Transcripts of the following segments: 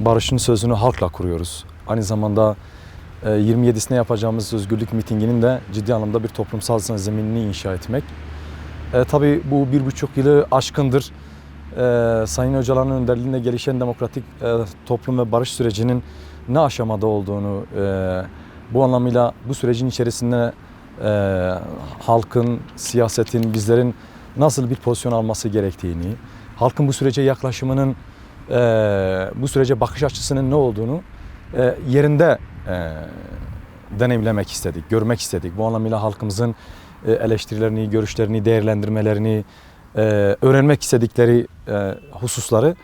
barışın sözünü halkla kuruyoruz. Aynı zamanda 27'sine yapacağımız özgürlük mitinginin de ciddi anlamda bir toplumsal zeminini inşa etmek. Tabii bu 1,5 yılı aşkındır. Sayın Öcalan'ın önderliğinde gelişen demokratik toplum ve barış sürecinin ne aşamada olduğunu, bu anlamıyla bu sürecin içerisinde halkın, siyasetin, bizlerin nasıl bir pozisyon alması gerektiğini, halkın bu sürece yaklaşımının, bu sürece bakış açısının ne olduğunu yerinde deneyimlemek istedik, görmek istedik. Bu anlamıyla halkımızın eleştirilerini, görüşlerini, değerlendirmelerini, öğrenmek istedikleri hususları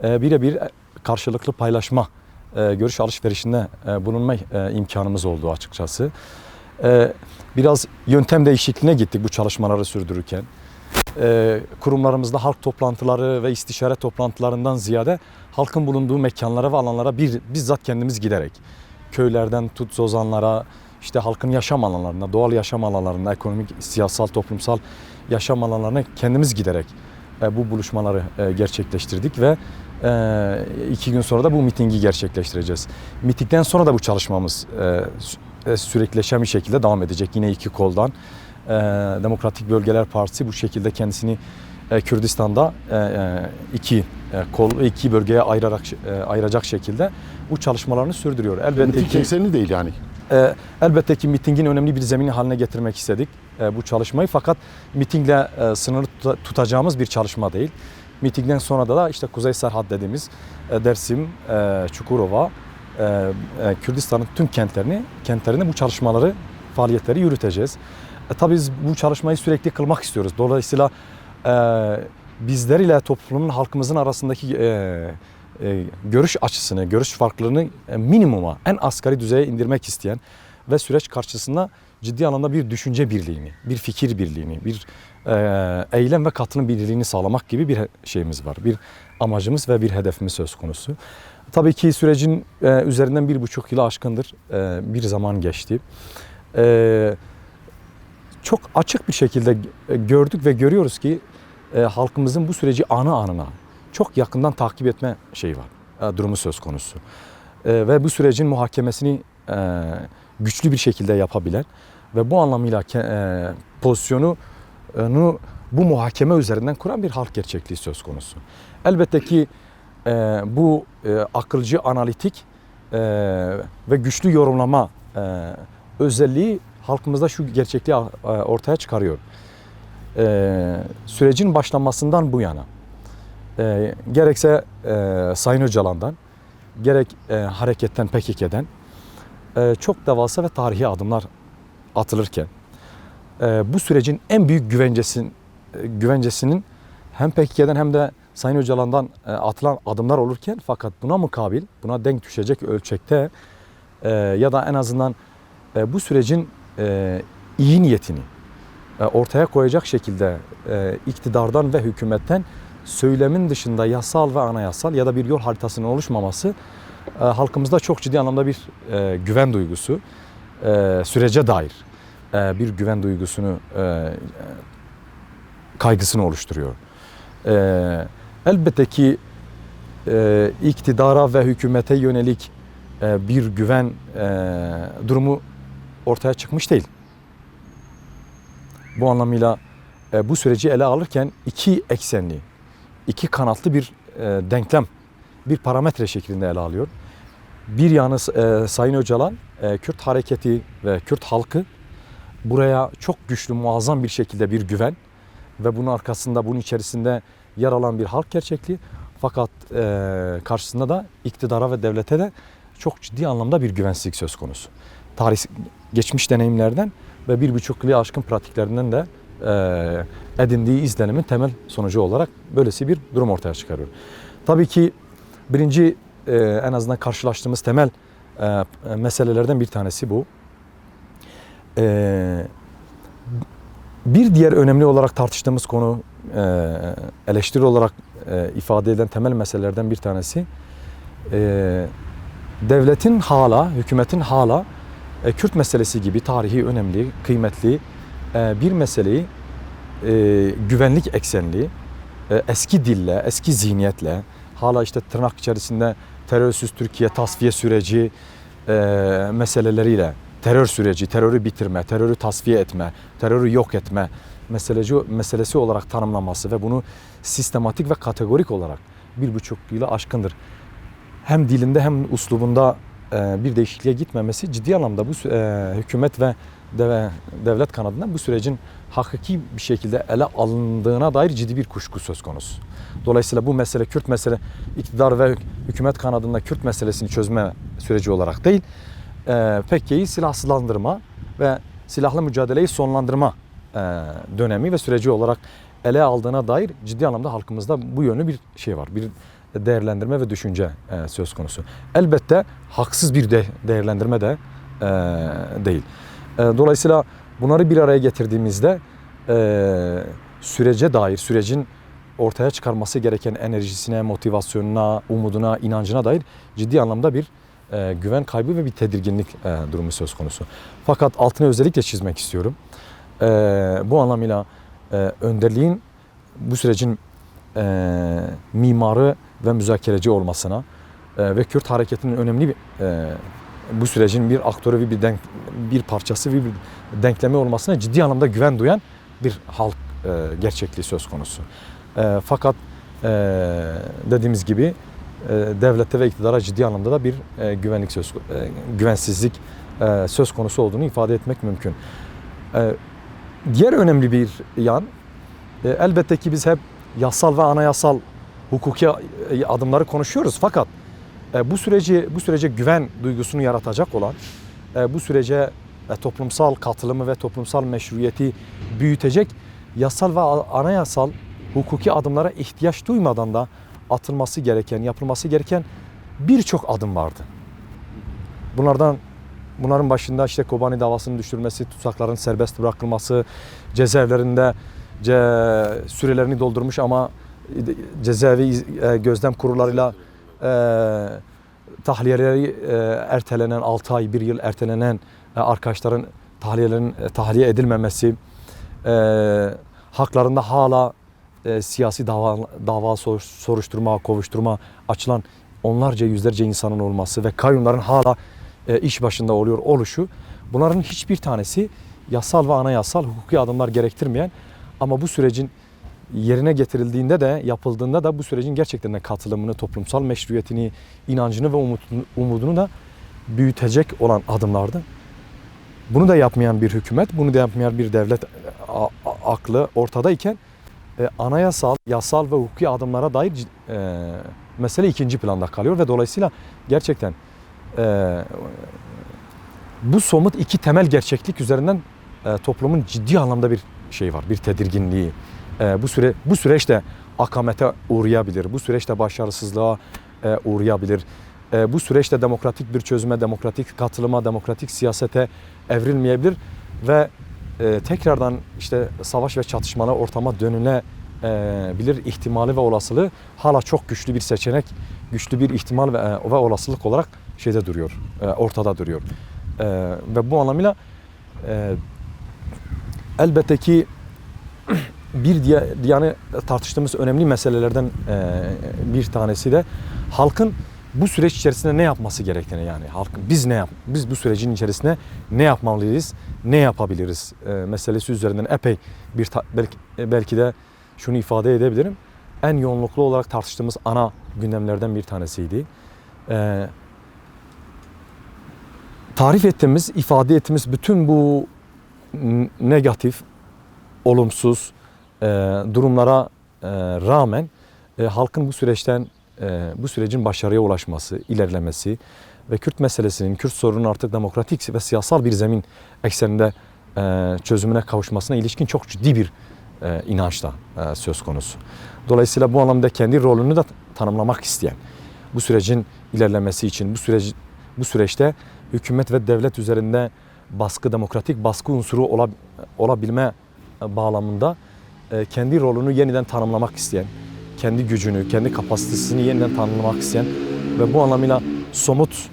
birebir karşılıklı paylaşma, görüş alışverişinde bulunma imkanımız oldu açıkçası. Biraz yöntem değişikliğine gittik bu çalışmaları sürdürürken. Kurumlarımızda halk toplantıları ve istişare toplantılarından ziyade halkın bulunduğu mekanlara ve alanlara bizzat kendimiz giderek, köylerden tut Zozanlara, işte halkın yaşam alanlarına, doğal yaşam alanlarına, ekonomik, siyasal, toplumsal yaşam alanlarına kendimiz giderek bu buluşmaları gerçekleştirdik ve 2 gün sonra da bu mitingi gerçekleştireceğiz. Mitingden sonra da bu çalışmamız süreklileşen bir şekilde devam edecek. Yine 2 koldan. Demokratik Bölgeler Partisi bu şekilde kendisini Kürdistan'da 2 bölgeye ayıracak şekilde bu çalışmalarını sürdürüyor. Elbette ki ekseni değil yani. Elbette ki mitingin önemli bir zemini haline getirmek istedik bu çalışmayı, fakat mitingle sınırlı tutacağımız bir çalışma değil. Mitingden sonra da işte Kuzey Serhat dediğimiz Dersim, Çukurova, Kürdistan'ın tüm kentlerinde bu çalışmaları, faaliyetleri yürüteceğiz. Tabii biz bu çalışmayı sürekli kılmak istiyoruz. Dolayısıyla bizler ile toplumun, halkımızın arasındaki görüş açısını, görüş farklılığını minimuma, en asgari düzeye indirmek isteyen ve süreç karşısında ciddi anlamda bir düşünce birliğini, bir fikir birliğini, bir eylem ve katılım birliğini sağlamak gibi bir şeyimiz var. Bir amacımız ve bir hedefimiz söz konusu. Tabii ki sürecin üzerinden 1,5 yılı aşkındır bir zaman geçti. Çok açık bir şekilde gördük ve görüyoruz ki halkımızın bu süreci anı anına çok yakından takip etme şeyi var, durumu söz konusu. Ve bu sürecin muhakemesini güçlü bir şekilde yapabilen ve bu anlamıyla pozisyonu bu muhakeme üzerinden kuran bir halk gerçekliği söz konusu. Elbette ki bu akılcı, analitik ve güçlü yorumlama özelliği halkımızda şu gerçekliği ortaya çıkarıyor. Sürecin başlamasından bu yana gerekse Sayın Öcalan'dan, gerek hareketten, PKK'den çok devasa ve tarihi adımlar atılırken bu sürecin en büyük güvencesinin hem PKK'den hem de Sayın Öcalan'dan atılan adımlar olurken, fakat buna mukabil, buna denk düşecek ölçekte ya da en azından bu sürecin iyi niyetini ortaya koyacak şekilde iktidardan ve hükümetten söylemin dışında yasal ve anayasal ya da bir yol haritasının oluşmaması halkımızda çok ciddi anlamda bir güven duygusu, sürece dair bir güven duygusunu, kaygısını oluşturuyor. Elbette ki iktidara ve hükümete yönelik bir güven durumu ortaya çıkmış değil. Bu anlamıyla bu süreci ele alırken 2 eksenli, 2 kanatlı bir denklem, bir parametre şeklinde ele alıyor. Bir yanı Sayın Öcalan, Kürt hareketi ve Kürt halkı buraya çok güçlü, muazzam bir şekilde bir güven ve bunun arkasında, bunun içerisinde yer alan bir halk gerçekliği. Fakat karşısında da iktidara ve devlete de çok ciddi anlamda bir güvensizlik söz konusu. Geçmiş deneyimlerden ve 1,5 yılı aşkın pratiklerinden de edindiği izlenimin temel sonucu olarak böylesi bir durum ortaya çıkarıyor. Tabii ki birinci en azından karşılaştığımız temel meselelerden bir tanesi bu. Bir diğer önemli olarak tartıştığımız konu, eleştiri olarak ifade edilen temel meselelerden bir tanesi, devletin hala, hükümetin hala Kürt meselesi gibi tarihi önemli, kıymetli bir meseleyi güvenlik eksenli, eski dille, eski zihniyetle, hala işte tırnak içerisinde terörsüz Türkiye tasfiye süreci meseleleriyle, terör süreci, terörü bitirme, terörü tasfiye etme, terörü yok etme meselesi olarak tanımlanması ve bunu sistematik ve kategorik olarak 1,5 yılı aşkındır hem dilinde hem uslubunda bir değişikliğe gitmemesi ciddi anlamda bu hükümet ve devlet kanadından bu sürecin hakiki bir şekilde ele alındığına dair ciddi bir kuşku söz konusu. Dolayısıyla bu mesele Kürt mesele iktidar ve hükümet kanadında Kürt meselesini çözme süreci olarak değil, PKK'yi silahsızlandırma ve silahlı mücadeleyi sonlandırma dönemi ve süreci olarak ele aldığına dair ciddi anlamda halkımızda bu yönlü bir şey var. Bir değerlendirme ve düşünce söz konusu. Elbette haksız bir değerlendirme de değil. Dolayısıyla bunları bir araya getirdiğimizde sürece dair, sürecin ortaya çıkarması gereken enerjisine, motivasyonuna, umuduna, inancına dair ciddi anlamda bir güven kaybı ve bir tedirginlik durumu söz konusu. Fakat altını özellikle çizmek istiyorum. Bu anlamıyla önderliğin bu sürecin mimarı ve müzakereci olmasına ve Kürt hareketinin önemli bu sürecin bir aktörü ve bir parçası ve bir denklemi olmasına ciddi anlamda güven duyan bir halk gerçekliği söz konusu. Fakat dediğimiz gibi devlete ve iktidara ciddi anlamda da bir güvensizlik söz konusu olduğunu ifade etmek mümkün. Diğer önemli bir yan, elbette ki biz hep yasal ve anayasal hukuki adımları konuşuyoruz. Fakat bu sürece güven duygusunu yaratacak olan, bu sürece toplumsal katılımı ve toplumsal meşruiyeti büyütecek yasal ve anayasal hukuki adımlara ihtiyaç duymadan da atılması gereken, yapılması gereken birçok adım vardı. Bunların başında işte Kobani davasının düşürülmesi, tutsakların serbest bırakılması, cezaevlerinde sürelerini doldurmuş ama cezaevi gözlem kurullarıyla tahliyeleri ertelenen, 6 ay, 1 yıl ertelenen arkadaşların tahliye edilmemesi, haklarında hala siyasi dava soruşturma, kovuşturma açılan onlarca, yüzlerce insanın olması ve kayyumların hala iş başında oluşu, bunların hiçbir tanesi yasal ve anayasal hukuki adımlar gerektirmeyen ama bu sürecin yerine getirildiğinde de, yapıldığında da bu sürecin gerçekten de katılımını, toplumsal meşruiyetini, inancını ve umudunu da büyütecek olan adımlardı. Bunu da yapmayan bir hükümet, bunu da yapmayan bir devlet aklı ortadayken anayasal, yasal ve hukuki adımlara dair mesele ikinci planda kalıyor ve dolayısıyla gerçekten bu somut iki temel gerçeklik üzerinden toplumun ciddi anlamda bir şey var, bir tedirginliği. Bu süreçte akamete uğrayabilir, bu süreçte başarısızlığa uğrayabilir, bu süreçte demokratik bir çözüme, demokratik katılıma, demokratik siyasete evrilmeyebilir ve tekrardan işte savaş ve çatışmalı ortama dönülebilir ihtimali ve olasılığı hala çok güçlü bir seçenek, güçlü bir ihtimal ve olasılık olarak ortada duruyor. Ve bu anlamıyla elbette ki bir diğer tartıştığımız önemli meselelerden bir tanesi de halkın bu süreç içerisinde ne yapması gerektiğini, yani halkın biz bu sürecin içerisinde ne yapmalıyız, ne yapabiliriz meselesi üzerinden epey belki de şunu ifade edebilirim. En yoğunluklu olarak tartıştığımız ana gündemlerden bir tanesiydi. Tarif ettiğimiz, ifade ettiğimiz bütün bu negatif, olumsuz durumlara rağmen halkın bu sürecin başarıya ulaşması, ilerlemesi ve Kürt meselesinin, Kürt sorunun artık demokratik ve siyasal bir zemin ekseninde çözümüne kavuşmasına ilişkin çok ciddi bir inançla söz konusu. Dolayısıyla bu anlamda kendi rolünü de tanımlamak isteyen, bu sürecin ilerlemesi için, bu süreçte hükümet ve devlet üzerinde demokratik baskı unsuru olabilme bağlamında kendi rolünü yeniden tanımlamak isteyen, kendi gücünü, kendi kapasitesini yeniden tanımlamak isteyen ve bu anlamıyla somut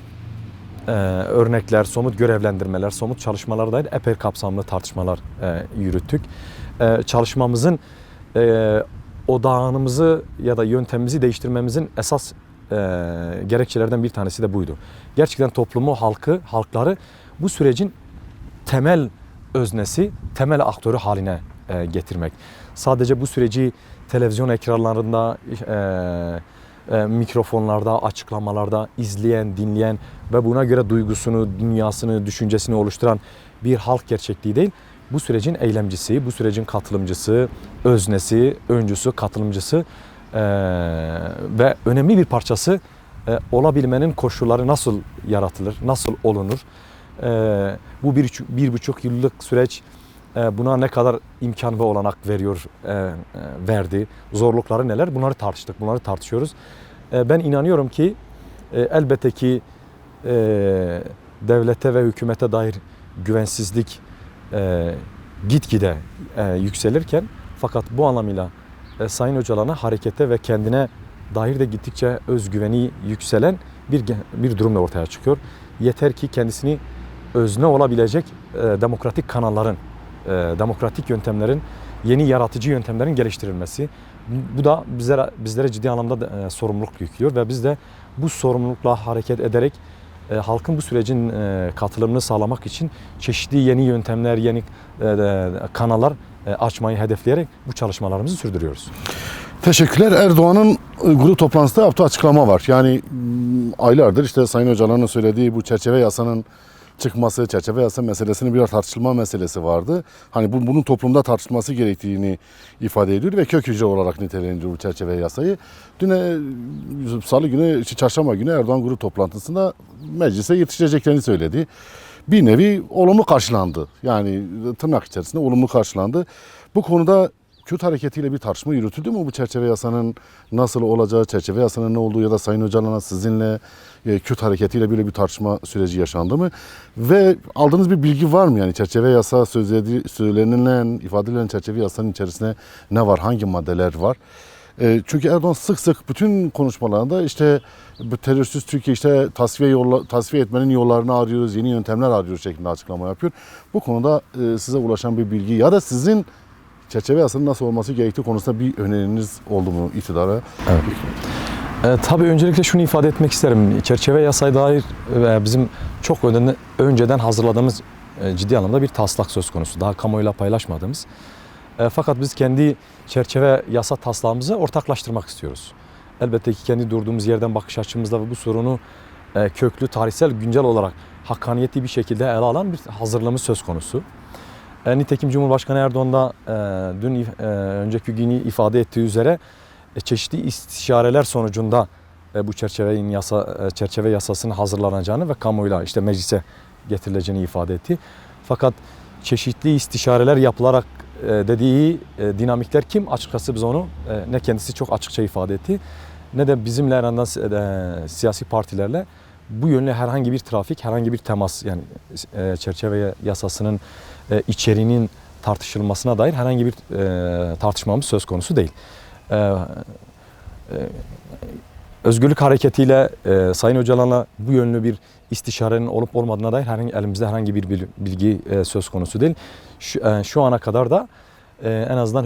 örnekler, somut görevlendirmeler, somut çalışmalara dair epey kapsamlı tartışmalar yürüttük. Çalışmamızın odağımızı ya da yöntemimizi değiştirmemizin esas gerekçelerden bir tanesi de buydu. Gerçekten toplumu, halkları bu sürecin temel öznesi, temel aktörü haline getirmek. Sadece bu süreci televizyon ekranlarında, mikrofonlarda, açıklamalarda izleyen, dinleyen ve buna göre duygusunu, dünyasını, düşüncesini oluşturan bir halk gerçekliği değil. Bu sürecin eylemcisi, bu sürecin katılımcısı, öznesi, öncüsü, katılımcısı ve önemli bir parçası olabilmenin koşulları nasıl yaratılır, nasıl olunur? Bu bir buçuk yıllık süreç buna ne kadar imkan ve olanak verdi, zorlukları neler? Bunları tartıştık, bunları tartışıyoruz. Ben inanıyorum ki elbette ki devlete ve hükümete dair güvensizlik gitgide yükselirken, fakat bu anlamıyla Sayın Öcalan'a harekete ve kendine dair de gittikçe özgüveni yükselen bir durumla ortaya çıkıyor. Yeter ki kendisini özne olabilecek demokratik kanalların, demokratik yöntemlerin, yeni yaratıcı yöntemlerin geliştirilmesi. Bu da bizlere ciddi anlamda sorumluluk yüklüyor ve biz de bu sorumlulukla hareket ederek halkın bu sürecin katılımını sağlamak için çeşitli yeni yöntemler, yeni kanallar açmayı hedefleyerek bu çalışmalarımızı sürdürüyoruz. Teşekkürler. Erdoğan'ın grup toplantısında yaptığı açıklama var. Yani aylardır işte Sayın Öcalan'ın söylediği bu çerçeve yasanın çıkması, çerçeve yasa meselesinin biraz tartışılma meselesi vardı. Hani bunun toplumda tartışılması gerektiğini ifade ediyor ve kök hücre olarak nitelendiriyor bu çerçeve yasayı. Salı günü, çarşamba günü Erdoğan grup toplantısında meclise yetişeceklerini söyledi. Bir nevi olumlu karşılandı. Yani tırnak içerisinde olumlu karşılandı. Bu konuda Kürt hareketiyle bir tartışma yürütüldü mü bu çerçeve yasanın nasıl olacağı, çerçeve yasanın ne olduğu ya da Sayın Öcalan'a sizinle Kürt hareketiyle böyle bir tartışma süreci yaşandı mı? Ve aldığınız bir bilgi var mı yani çerçeve yasa söylenilen, ifade edilen çerçeve yasanın içerisinde ne var, hangi maddeler var? Çünkü Erdoğan sık sık bütün konuşmalarında işte bu terörsüz Türkiye işte tasfiye etmenin yollarını arıyoruz, yeni yöntemler arıyoruz şeklinde açıklama yapıyor. Bu konuda size ulaşan bir bilgi ya da sizin çerçeve yasanın nasıl olması gerektiği konusunda bir öneriniz oldu mu iktidara? Evet. Tabii öncelikle şunu ifade etmek isterim. Çerçeve yasaya dair bizim çok önceden hazırladığımız ciddi anlamda bir taslak söz konusu. Daha kamuoyuyla paylaşmadığımız. Fakat biz kendi çerçeve yasa taslağımızı ortaklaştırmak istiyoruz. Elbette ki kendi durduğumuz yerden bakış açımızda ve bu sorunu köklü, tarihsel, güncel olarak hakkaniyetli bir şekilde ele alan bir hazırlığımız söz konusu. Nitekim Cumhurbaşkanı Erdoğan da önceki günü ifade ettiği üzere çeşitli istişareler sonucunda bu çerçeve yasasının hazırlanacağını ve kamuoyuyla işte meclise getirileceğini ifade etti. Fakat çeşitli istişareler yapılarak dediği dinamikler kim? Açıkçası biz onu ne kendisi çok açıkça ifade etti ne de bizimle arandan siyasi partilerle bu yönlü herhangi bir trafik, herhangi bir temas yani çerçeve yasasının içeriğinin tartışılmasına dair herhangi bir tartışmamız söz konusu değil. Özgürlük Hareketi'yle Sayın Öcalan'la bu yönlü bir istişarenin olup olmadığına dair elimizde herhangi bir bilgi söz konusu değil. Şu ana kadar da en azından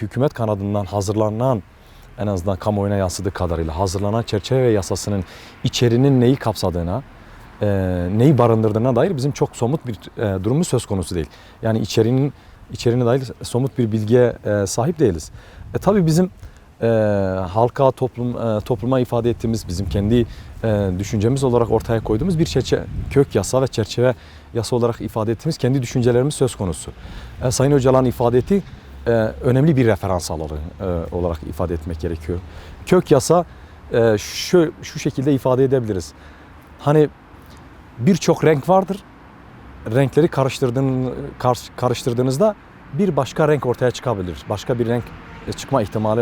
hükümet kanadından hazırlanan, en azından kamuoyuna yansıdığı kadarıyla hazırlanan çerçeve yasasının içeriğinin neyi kapsadığına, neyi barındırdığına dair bizim çok somut bir durumumuz söz konusu değil. Yani içeriğine dair somut bir bilgiye sahip değiliz. Tabii bizim halka, topluma ifade ettiğimiz, bizim kendi düşüncemiz olarak ortaya koyduğumuz bir kök yasa ve çerçeve yasa olarak ifade ettiğimiz kendi düşüncelerimiz söz konusu. Sayın Öcalan ifade ettiği önemli bir referans alanı olarak ifade etmek gerekiyor. Kök yasa şu şekilde ifade edebiliriz. Hani birçok renk vardır. Renkleri karıştırdığınızda bir başka renk ortaya çıkabilir. Başka bir renk çıkma ihtimali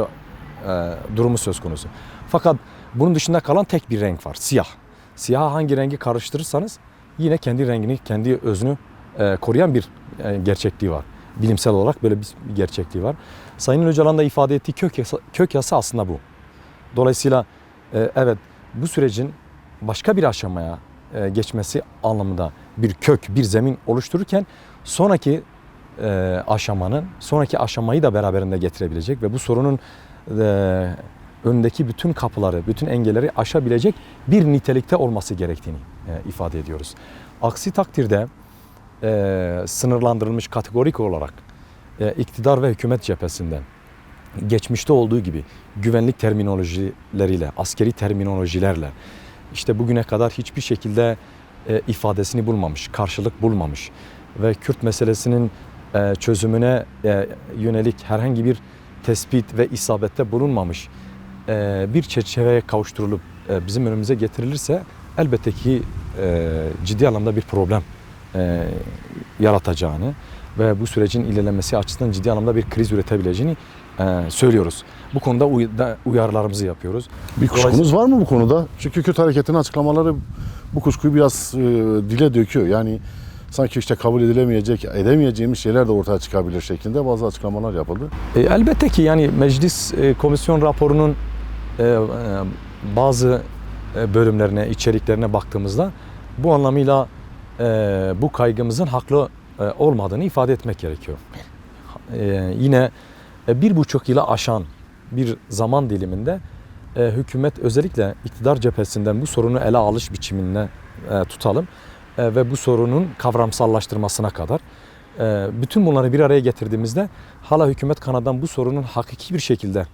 durumu söz konusu. Fakat bunun dışında kalan tek bir renk var. Siyah. Siyaha hangi rengi karıştırırsanız yine kendi rengini, kendi özünü koruyan bir gerçekliği var. Bilimsel olarak böyle bir gerçekliği var. Sayın Öcalan da ifade ettiği kök yasa aslında bu. Dolayısıyla evet bu sürecin başka bir aşamaya geçmesi anlamında bir kök, bir zemin oluştururken sonraki aşamayı da beraberinde getirebilecek ve bu sorunun önündeki bütün kapıları, bütün engelleri aşabilecek bir nitelikte olması gerektiğini ifade ediyoruz. Aksi takdirde sınırlandırılmış kategorik olarak iktidar ve hükümet cephesinden geçmişte olduğu gibi güvenlik terminolojileriyle, askeri terminolojilerle işte bugüne kadar hiçbir şekilde ifadesini bulmamış, karşılık bulmamış ve Kürt meselesinin çözümüne yönelik herhangi bir tespit ve isabette bulunmamış bir çerçeveye kavuşturulup bizim önümüze getirilirse elbette ki ciddi anlamda bir problem yaratacağını ve bu sürecin ilerlemesi açısından ciddi anlamda bir kriz üretebileceğini söylüyoruz. Bu konuda uyarılarımızı yapıyoruz. Bir kuşkunuz var mı bu konuda? Çünkü Kürt hareketinin açıklamaları bu kuşkuyu biraz dile döküyor. Yani sanki işte kabul edilemeyecek, edemeyeceğimiz şeyler de ortaya çıkabilir şeklinde bazı açıklamalar yapıldı. Elbette ki yani meclis komisyon raporunun bazı bölümlerine, içeriklerine baktığımızda bu anlamıyla bu kaygımızın haklı olmadığını ifade etmek gerekiyor. Yine 1,5 yıla aşan bir zaman diliminde hükümet özellikle iktidar cephesinden bu sorunu ele alış biçimine tutalım ve bu sorunun kavramsallaştırmasına kadar bütün bunları bir araya getirdiğimizde hala hükümet kanadından bu sorunun hakiki bir şekilde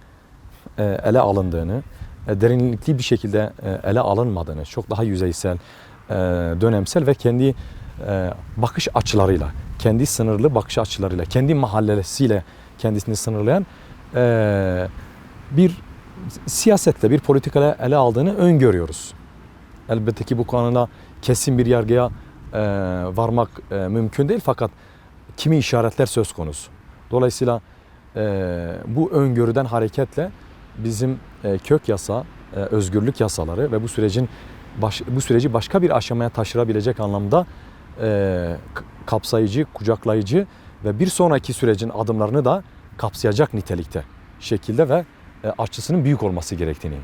ele alındığını, derinlikli bir şekilde ele alınmadığını, çok daha yüzeysel, dönemsel ve kendi bakış açılarıyla, kendi sınırlı bakış açılarıyla, kendi mahallesiyle kendisini sınırlayan bir siyasetle, bir politikayla ele aldığını öngörüyoruz. Elbette ki bu konuda kesin bir yargıya varmak mümkün değil fakat kimi işaretler söz konusu. Dolayısıyla bu öngörüden hareketle bizim kök yasa, özgürlük yasaları ve bu süreci başka bir aşamaya taşırabilecek anlamda kapsayıcı, kucaklayıcı ve bir sonraki sürecin adımlarını da kapsayacak nitelikte şekilde ve açısının büyük olması gerektiğini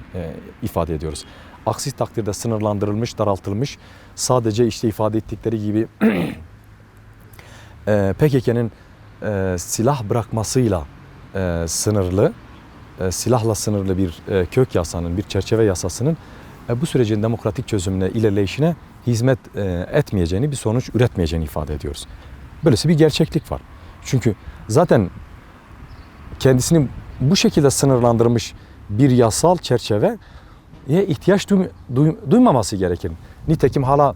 ifade ediyoruz. Aksi takdirde sınırlandırılmış, daraltılmış, sadece işte ifade ettikleri gibi PKK'nın silah bırakmasıyla sınırlı, silahla sınırlı bir kök yasanın, bir çerçeve yasasının bu sürecin demokratik çözümüne, ilerleyişine hizmet etmeyeceğini, bir sonuç üretmeyeceğini ifade ediyoruz. Böylesi bir gerçeklik var. Çünkü zaten kendisini bu şekilde sınırlandırmış bir yasal çerçeveye ihtiyaç duymaması gerekir. Nitekim hala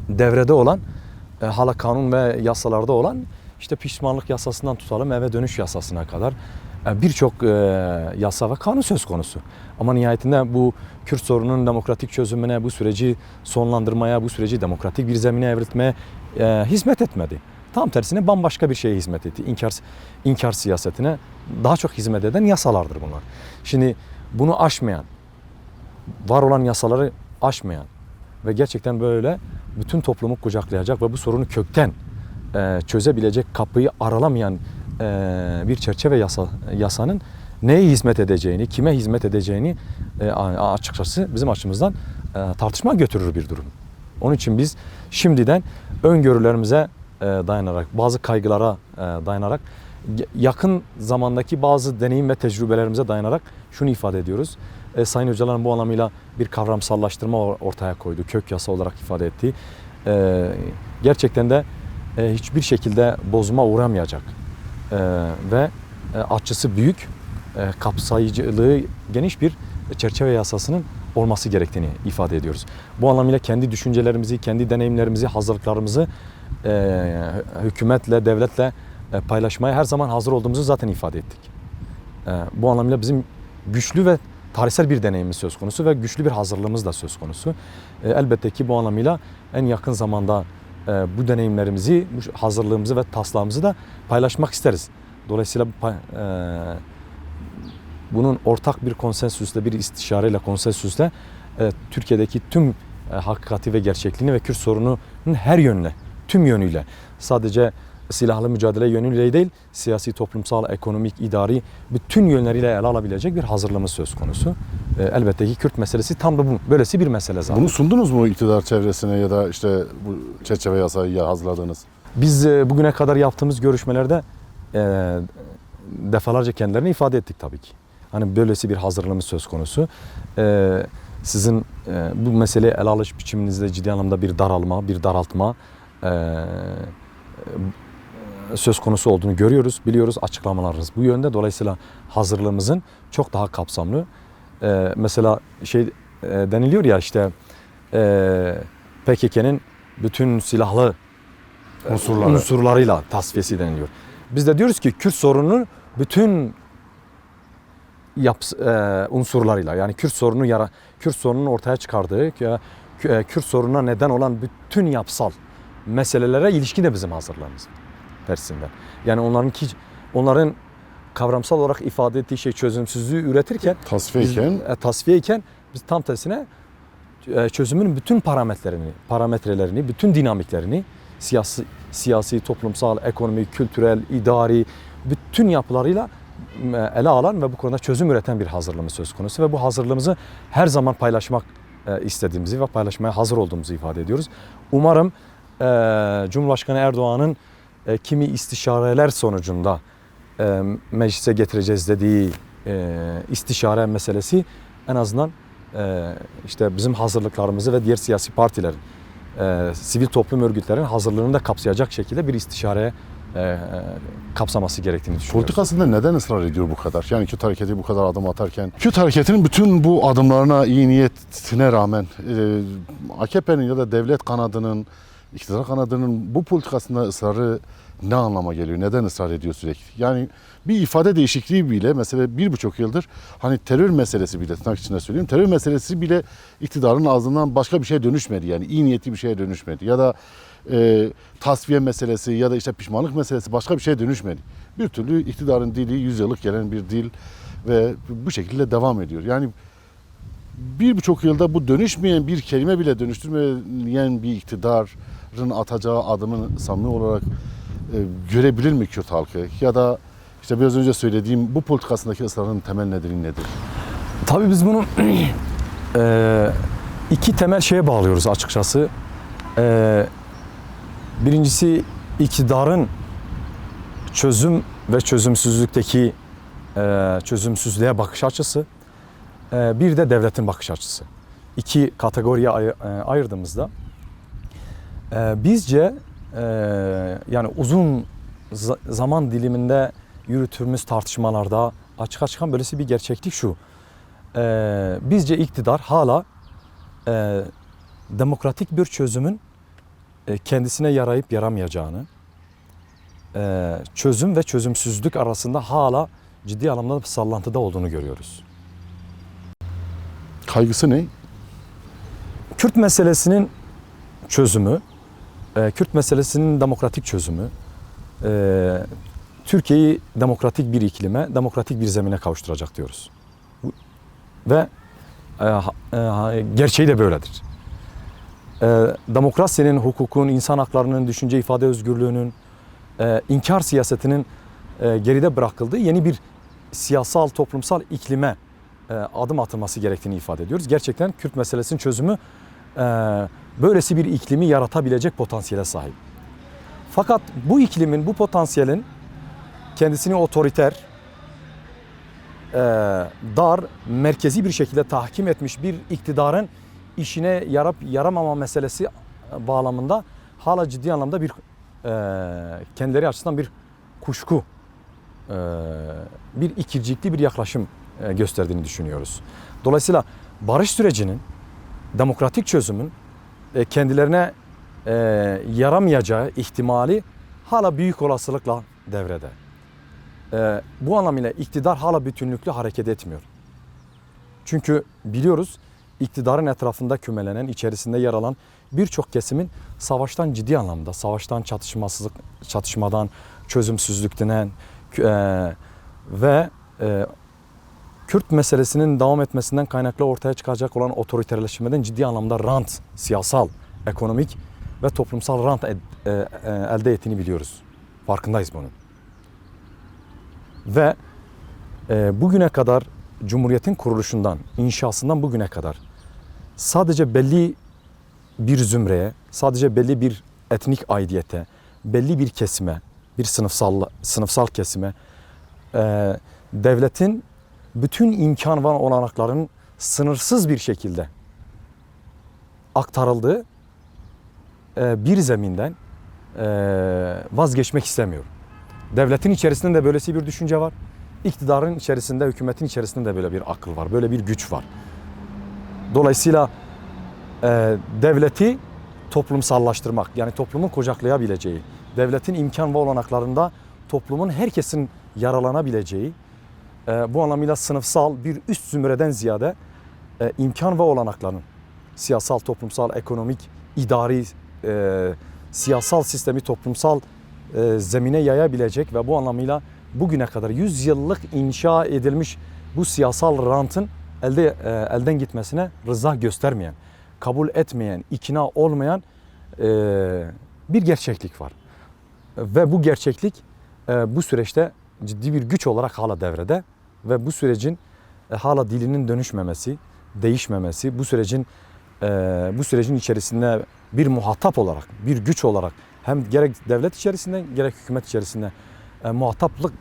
devrede olan, hala kanun ve yasalarda olan işte pişmanlık yasasından tutalım eve dönüş yasasına kadar birçok yasa ve kanun söz konusu. Ama nihayetinde bu Kürt sorununun demokratik çözümüne, bu süreci sonlandırmaya, bu süreci demokratik bir zemine evrilmeye hizmet etmedi. Tam tersine bambaşka bir şeye hizmet etti. İnkar siyasetine daha çok hizmet eden yasalardır bunlar. Şimdi bunu aşmayan, var olan yasaları aşmayan ve gerçekten böyle bütün toplumu kucaklayacak ve bu sorunu kökten çözebilecek kapıyı aralamayan bir çerçeve yasanın neye hizmet edeceğini, kime hizmet edeceğini açıkçası bizim açımızdan tartışma götürür bir durum. Onun için biz şimdiden öngörülerimize dayanarak, bazı kaygılara dayanarak, yakın zamandaki bazı deneyim ve tecrübelerimize dayanarak şunu ifade ediyoruz. Sayın Öcalan bu anlamıyla bir kavramsallaştırma ortaya koydu, kök yasa olarak ifade etti. Gerçekten de hiçbir şekilde bozuma uğramayacak ve açısı büyük, kapsayıcılığı geniş bir çerçeve yasasının olması gerektiğini ifade ediyoruz. Bu anlamıyla kendi düşüncelerimizi, kendi deneyimlerimizi, hazırlıklarımızı hükümetle, devletle paylaşmaya her zaman hazır olduğumuzu zaten ifade ettik. Bu anlamıyla bizim güçlü ve tarihsel bir deneyimimiz söz konusu ve güçlü bir hazırlığımız da söz konusu. Elbette ki bu anlamıyla en yakın zamanda bu deneyimlerimizi, bu hazırlığımızı ve taslağımızı da paylaşmak isteriz. Dolayısıyla bunun ortak bir konsensüsle, bir istişareyle, konsensüsle Türkiye'deki tüm hakikati ve gerçekliğini ve Kürt sorununun her yönüyle, tüm yönüyle, sadece silahlı mücadele yönüyle değil, siyasi, toplumsal, ekonomik, idari bütün yönleriyle ele alabilecek bir hazırlığımız söz konusu. Elbette ki Kürt meselesi tam da böylesi bir mesele zaten. Bunu sundunuz mu iktidar çevresine ya da işte bu çerçeve yasayı hazırladınız? Biz bugüne kadar yaptığımız görüşmelerde defalarca kendilerine ifade ettik tabii ki. Hani böylesi bir hazırlığımız söz konusu. Sizin bu meseleyi ele alış biçiminizde ciddi anlamda bir daralma, bir daraltma söz konusu olduğunu görüyoruz, biliyoruz. Açıklamalarınız bu yönde. Dolayısıyla hazırlığımızın çok daha kapsamlı. Mesela deniliyor ya işte PKK'nın bütün silahlı unsurlarıyla tasfiyesi deniliyor. Biz de diyoruz ki Kürt sorununun bütün unsurlarıyla, yani Kürt sorunun ortaya çıkardığı, Kürt sorununa neden olan bütün yapısal meselelere ilişkin de bizim hazırlığımız tersinden. Yani onların kavramsal olarak ifade ettiği şey çözümsüzlüğü üretirken, tasfiyeyken biz tam tersine çözümün bütün parametrelerini, bütün dinamiklerini, siyasi, toplumsal, ekonomik, kültürel, idari bütün yapılarıyla ele alan ve bu konuda çözüm üreten bir hazırlığımız söz konusu ve bu hazırlığımızı her zaman paylaşmak istediğimizi ve paylaşmaya hazır olduğumuzu ifade ediyoruz. Umarım Cumhurbaşkanı Erdoğan'ın kimi istişareler sonucunda meclise getireceğiz dediği istişare meselesi en azından işte bizim hazırlıklarımızı ve diğer siyasi partilerin, sivil toplum örgütlerinin hazırlığını da kapsayacak şekilde bir istişareye kapsaması gerektiğini düşünüyoruz. Politikasında neden ısrar ediyor bu kadar? Yani Kürt hareketi bu kadar adım atarken, Kürt hareketinin bütün bu adımlarına, iyi niyetine rağmen AKP'nin ya da devlet kanadının, iktidar kanadının bu politikasında ısrarı ne anlama geliyor? Neden ısrar ediyor sürekli? Yani bir ifade değişikliği bile, mesela 1,5 yıldır hani terör meselesi bile, tırnak içinde söyleyeyim, terör meselesi bile iktidarın ağzından başka bir şeye dönüşmedi. Yani iyi niyetli bir şeye dönüşmedi. Ya da tasfiye meselesi ya da işte pişmanlık meselesi başka bir şeye dönüşmedi. Bir türlü iktidarın dili 100 yıllık gelen bir dil ve bu şekilde devam ediyor. Yani 1,5 yılda bu dönüşmeyen bir kelime bile dönüştürmeyen bir iktidarın atacağı adımın samimi olarak görebilir mi Kürt halkı? Ya da işte biraz önce söylediğim bu politikasındaki ısrarın temel nedeni nedir? Tabii biz bunu iki temel şeye bağlıyoruz açıkçası. Birincisi iktidarın çözüm ve çözümsüzlükteki çözümsüzlüğe bakış açısı. Bir de devletin bakış açısı. İki kategoriye ayırdığımızda bizce yani uzun zaman diliminde yürütülmüş tartışmalarda açığa çıkan böylesi bir gerçeklik şu. Bizce iktidar hala demokratik bir çözümün kendisine yarayıp yaramayacağını, çözüm ve çözümsüzlük arasında hala ciddi anlamda bir sallantıda olduğunu görüyoruz. Kaygısı ne? Kürt meselesinin çözümü, Kürt meselesinin demokratik çözümü, Türkiye'yi demokratik bir iklime, demokratik bir zemine kavuşturacak diyoruz. Ve gerçeği de böyledir. Demokrasinin, hukukun, insan haklarının, düşünce ifade özgürlüğünün, inkar siyasetinin geride bırakıldığı yeni bir siyasal, toplumsal iklime adım atılması gerektiğini ifade ediyoruz. Gerçekten Kürt meselesinin çözümü böylesi bir iklimi yaratabilecek potansiyele sahip. Fakat bu iklimin, bu potansiyelin kendisini otoriter, dar, merkezi bir şekilde tahkim etmiş bir iktidarın işine yarap yaramama meselesi bağlamında hala ciddi anlamda bir kendileri açısından bir kuşku, bir ikircikli bir yaklaşım gösterdiğini düşünüyoruz. Dolayısıyla barış sürecinin, demokratik çözümün kendilerine yaramayacağı ihtimali hala büyük olasılıkla devrede. Bu anlamıyla iktidar hala bütünlüklü hareket etmiyor. Çünkü biliyoruz iktidarın etrafında kümelenen, içerisinde yer alan birçok kesimin savaştan ciddi anlamda, savaştan çatışmadan, çözümsüzlükten ve Kürt meselesinin devam etmesinden kaynaklı ortaya çıkacak olan otoriterleşmeden ciddi anlamda rant, siyasal, ekonomik ve toplumsal rant elde ettiğini biliyoruz. Farkındayız bunun. Ve bugüne kadar Cumhuriyet'in kuruluşundan, inşasından bugüne kadar sadece belli bir zümreye, sadece belli bir etnik aidiyete, belli bir kesime, bir sınıfsal kesime devletin bütün imkan ve olanakların sınırsız bir şekilde aktarıldığı bir zeminden vazgeçmek istemiyor. Devletin içerisinde de böylesi bir düşünce var. İktidarın içerisinde, hükümetin içerisinde de böyle bir akıl var, böyle bir güç var. Dolayısıyla devleti toplumsallaştırmak, yani toplumun kucaklayabileceği, devletin imkan ve olanaklarında toplumun herkesin yararlanabileceği, bu anlamıyla sınıfsal bir üst zümreden ziyade imkan ve olanakların siyasal, toplumsal, ekonomik, idari, siyasal sistemi toplumsal zemine yayabilecek ve bu anlamıyla bugüne kadar 100 yıllık inşa edilmiş bu siyasal rantın elden gitmesine rıza göstermeyen, kabul etmeyen, ikna olmayan bir gerçeklik var. Ve bu gerçeklik bu süreçte ciddi bir güç olarak hala devrede ve bu sürecin hala dilinin dönüşmemesi, değişmemesi, bu sürecin içerisinde bir muhatap olarak, bir güç olarak hem gerek devlet içerisinde gerek hükümet içerisinde muhataplık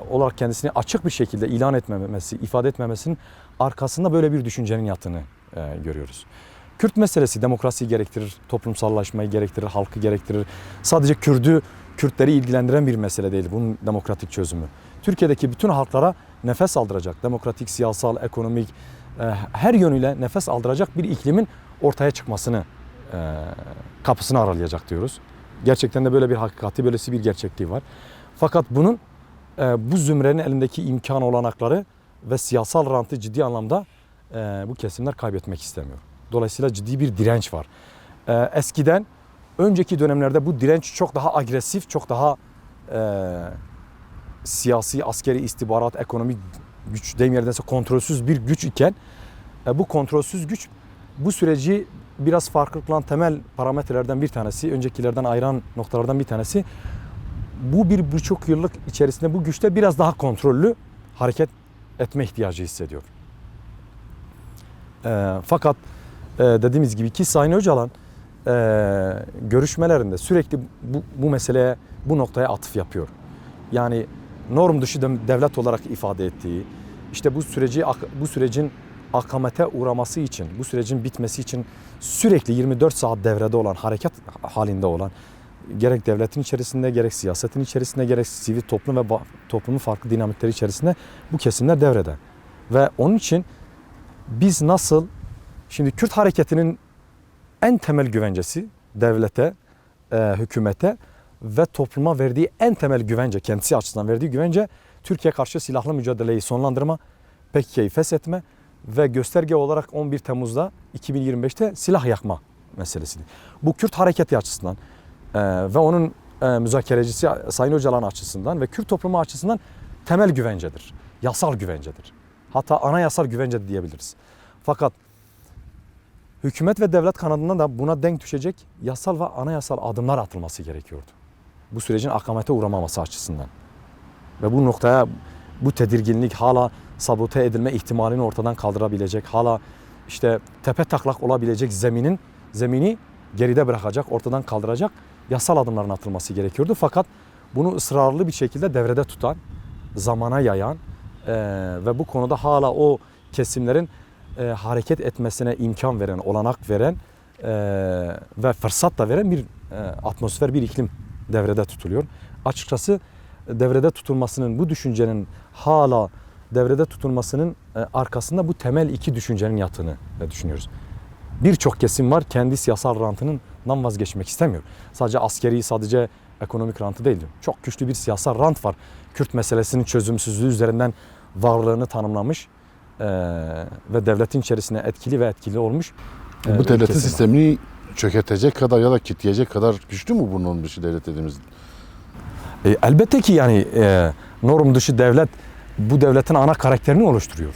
olarak kendisini açık bir şekilde ilan etmemesi, ifade etmemesinin arkasında böyle bir düşüncenin yattığını görüyoruz. Kürt meselesi demokrasiyi gerektirir, toplumsallaşmayı gerektirir, halkı gerektirir. Sadece Kürtleri ilgilendiren bir mesele değil bunun demokratik çözümü. Türkiye'deki bütün halklara nefes aldıracak, demokratik, siyasal, ekonomik her yönüyle nefes aldıracak bir iklimin ortaya çıkmasını kapısını aralayacak diyoruz. Gerçekten de böyle bir hakikati, böylesi bir gerçekliği var. Fakat bunun bu zümrenin elindeki imkan olanakları ve siyasal rantı ciddi anlamda bu kesimler kaybetmek istemiyor. Dolayısıyla ciddi bir direnç var. Eskiden, önceki dönemlerde bu direnç çok daha agresif, çok daha siyasi, askeri, istihbarat, ekonomik güç deyim yerindeyse kontrolsüz bir güç iken bu kontrolsüz güç bu süreci biraz farklı kılan temel parametrelerden bir tanesi, öncekilerden ayıran noktalardan bir tanesi bu 1,5 yıllık içerisinde bu güçte biraz daha kontrollü hareket etme ihtiyacı hissediyor. Fakat dediğimiz gibi ki Sayın Öcalan görüşmelerinde sürekli bu meseleye, bu noktaya atıf yapıyor. Yani norm dışı devlet olarak ifade ettiği, işte bu sürecin akamete uğraması için, bu sürecin bitmesi için sürekli 24 saat devrede olan, hareket halinde olan, gerek devletin içerisinde, gerek siyasetin içerisinde, gerek sivil toplum ve toplumun farklı dinamikleri içerisinde bu kesimler devrede. Ve onun için biz nasıl, şimdi Kürt hareketinin en temel güvencesi devlete, hükümete ve topluma verdiği en temel güvence, kendisi açısından verdiği güvence Türkiye karşı silahlı mücadeleyi sonlandırma, PKK'yı feshetme ve gösterge olarak 11 Temmuz'da 2025'te silah yakma meselesidir. Bu Kürt hareketi açısından ve onun müzakerecisi Sayın Öcalan açısından ve Kürt toplumu açısından temel güvencedir. Yasal güvencedir. Hatta anayasal güvence diyebiliriz. Fakat hükümet ve devlet kanadından da buna denk düşecek yasal ve anayasal adımlar atılması gerekiyordu. Bu sürecin akamete uğramaması açısından. Ve bu noktaya, bu tedirginlik hala sabote edilme ihtimalini ortadan kaldırabilecek, hala işte tepe taklak olabilecek zemini geride bırakacak, ortadan kaldıracak yasal adımların atılması gerekiyordu. Fakat bunu ısrarlı bir şekilde devrede tutan, zamana yayan ve bu konuda hala o kesimlerin hareket etmesine imkan veren, olanak veren ve fırsat da veren bir atmosfer, bir iklim devrede tutuluyor. Açıkçası devrede tutulmasının, bu düşüncenin hala devrede tutulmasının arkasında bu temel iki düşüncenin yattığını düşünüyoruz. Birçok kesim var kendi siyasal rantından vazgeçmek istemiyor. Sadece askeri, sadece ekonomik rantı değil. Çok güçlü bir siyasal rant var. Kürt meselesinin çözümsüzlüğü üzerinden varlığını tanımlamış ve devletin içerisine etkili olmuş. Bu devletin sistemini çökertecek kadar ya da kitleyecek kadar güçlü mü bunun dışı devlet dediğimiz? Elbette ki yani norm dışı devlet bu devletin ana karakterini oluşturuyor.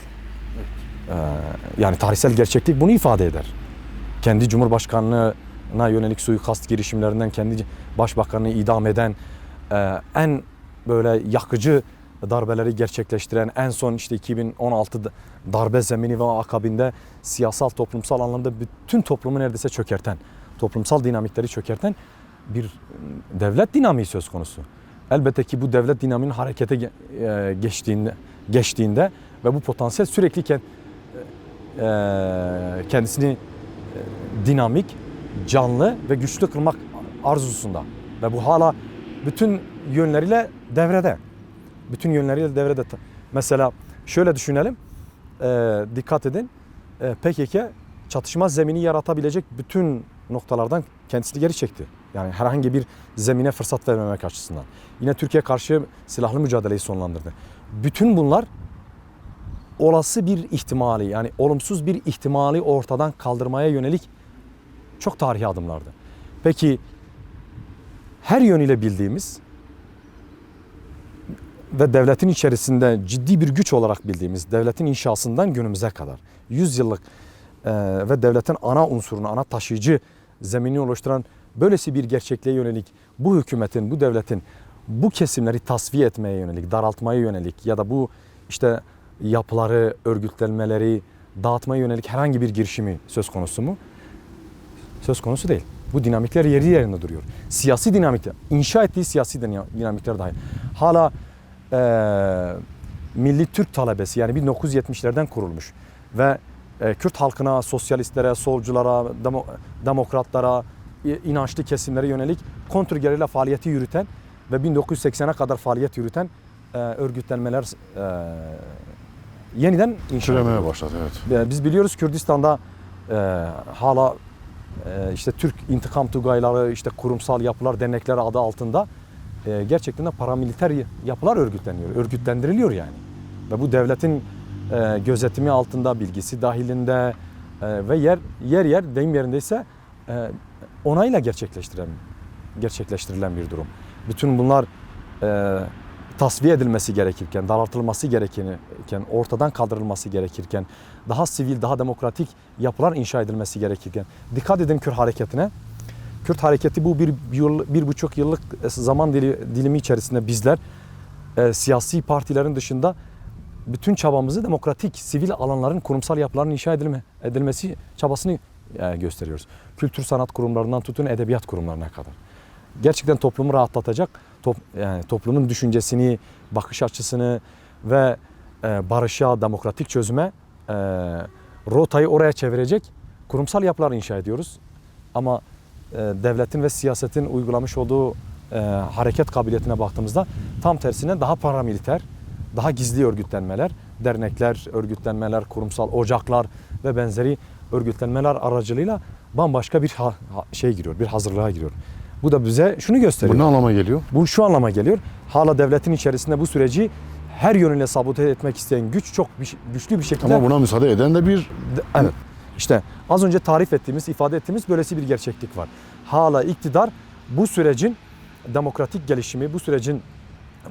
Yani tarihsel gerçeklik bunu ifade eder. Kendi Cumhurbaşkanlığına yönelik suikast girişimlerinden kendi başbakanını idam eden, en böyle yakıcı darbeleri gerçekleştiren, en son işte 2016 darbe zemini ve akabinde siyasal, toplumsal anlamda bütün toplumu neredeyse çökerten, toplumsal dinamikleri çökerten bir devlet dinamiği söz konusu. Elbette ki bu devlet dinamiğinin harekete geçtiğinde Ve bu potansiyel sürekli kendisini dinamik, canlı ve güçlü kılmak arzusunda. Ve bu hala bütün yönleriyle devrede. Bütün yönleriyle devrede. Mesela şöyle düşünelim, dikkat edin, PKK çatışma zemini yaratabilecek bütün noktalardan kendisini geri çekti. Yani herhangi bir zemine fırsat vermemek açısından. Yine Türkiye karşı silahlı mücadeleyi sonlandırdı. Bütün bunlar olası bir ihtimali, yani olumsuz bir ihtimali ortadan kaldırmaya yönelik çok tarihi adımlardı. Peki her yönüyle bildiğimiz ve devletin içerisinde ciddi bir güç olarak bildiğimiz devletin inşasından günümüze kadar 100 yıllık ve devletin ana unsurunu, ana taşıyıcı zeminini oluşturan böylesi bir gerçekliğe yönelik bu hükümetin, bu devletin bu kesimleri tasfiye etmeye yönelik, daraltmaya yönelik ya da bu işte yapıları, örgütlenmeleri dağıtmaya yönelik herhangi bir girişimi söz konusu mu? Söz konusu değil. Bu dinamikler yeri yerinde duruyor. Siyasi dinamikler, inşa ettiği siyasi dinamikler dahi. Hala Milli Türk Talebesi, yani 1970'lerden kurulmuş ve Kürt halkına, sosyalistlere, solculara, demokratlara, inançlı kesimlere yönelik kontrgerilla faaliyeti yürüten ve 1980'e kadar faaliyet yürüten örgütlenmeler yeniden inşa Türemeye başladı, evet. Biz biliyoruz Kürdistan'da hala işte Türk intikam tugayları, işte kurumsal yapılar, dernekler adı altında gerçekten de paramiliter yapılar örgütlendiriliyor yani. Ve bu devletin gözetimi altında, bilgisi dahilinde ve yer deyim yerindeyse onayla gerçekleştirilen bir durum. Bütün bunlar tasfiye edilmesi gerekirken, daraltılması gerekirken, ortadan kaldırılması gerekirken, daha sivil, daha demokratik yapılar inşa edilmesi gerekirken, dikkat edin Kürt hareketine. Kürt hareketi bu bir buçuk yıllık zaman dilimi içerisinde bizler siyasi partilerin dışında bütün çabamızı demokratik, sivil alanların, kurumsal yapıların inşa edilmesi çabasını gösteriyoruz. Kültür sanat kurumlarından tutun edebiyat kurumlarına kadar. Gerçekten toplumu rahatlatacak, yani toplumun düşüncesini, bakış açısını ve barışa, demokratik çözüme rotayı oraya çevirecek kurumsal yapılar inşa ediyoruz. Ama devletin ve siyasetin uygulamış olduğu hareket kabiliyetine baktığımızda tam tersine daha paramiliter, daha gizli örgütlenmeler, dernekler, örgütlenmeler, kurumsal ocaklar ve benzeri örgütlenmeler aracılığıyla bambaşka bir giriyor, bir hazırlığa giriyor. Bu da bize şunu gösteriyor. Bu ne anlama geliyor? Bu şu anlama geliyor. Hala devletin içerisinde bu süreci her yönüyle sabote etmek isteyen güç çok güçlü bir şekilde... Ama buna müsaade eden de bir... Evet. İşte az önce tarif ettiğimiz, ifade ettiğimiz böylesi bir gerçeklik var. Hala iktidar bu sürecin demokratik gelişimi, bu sürecin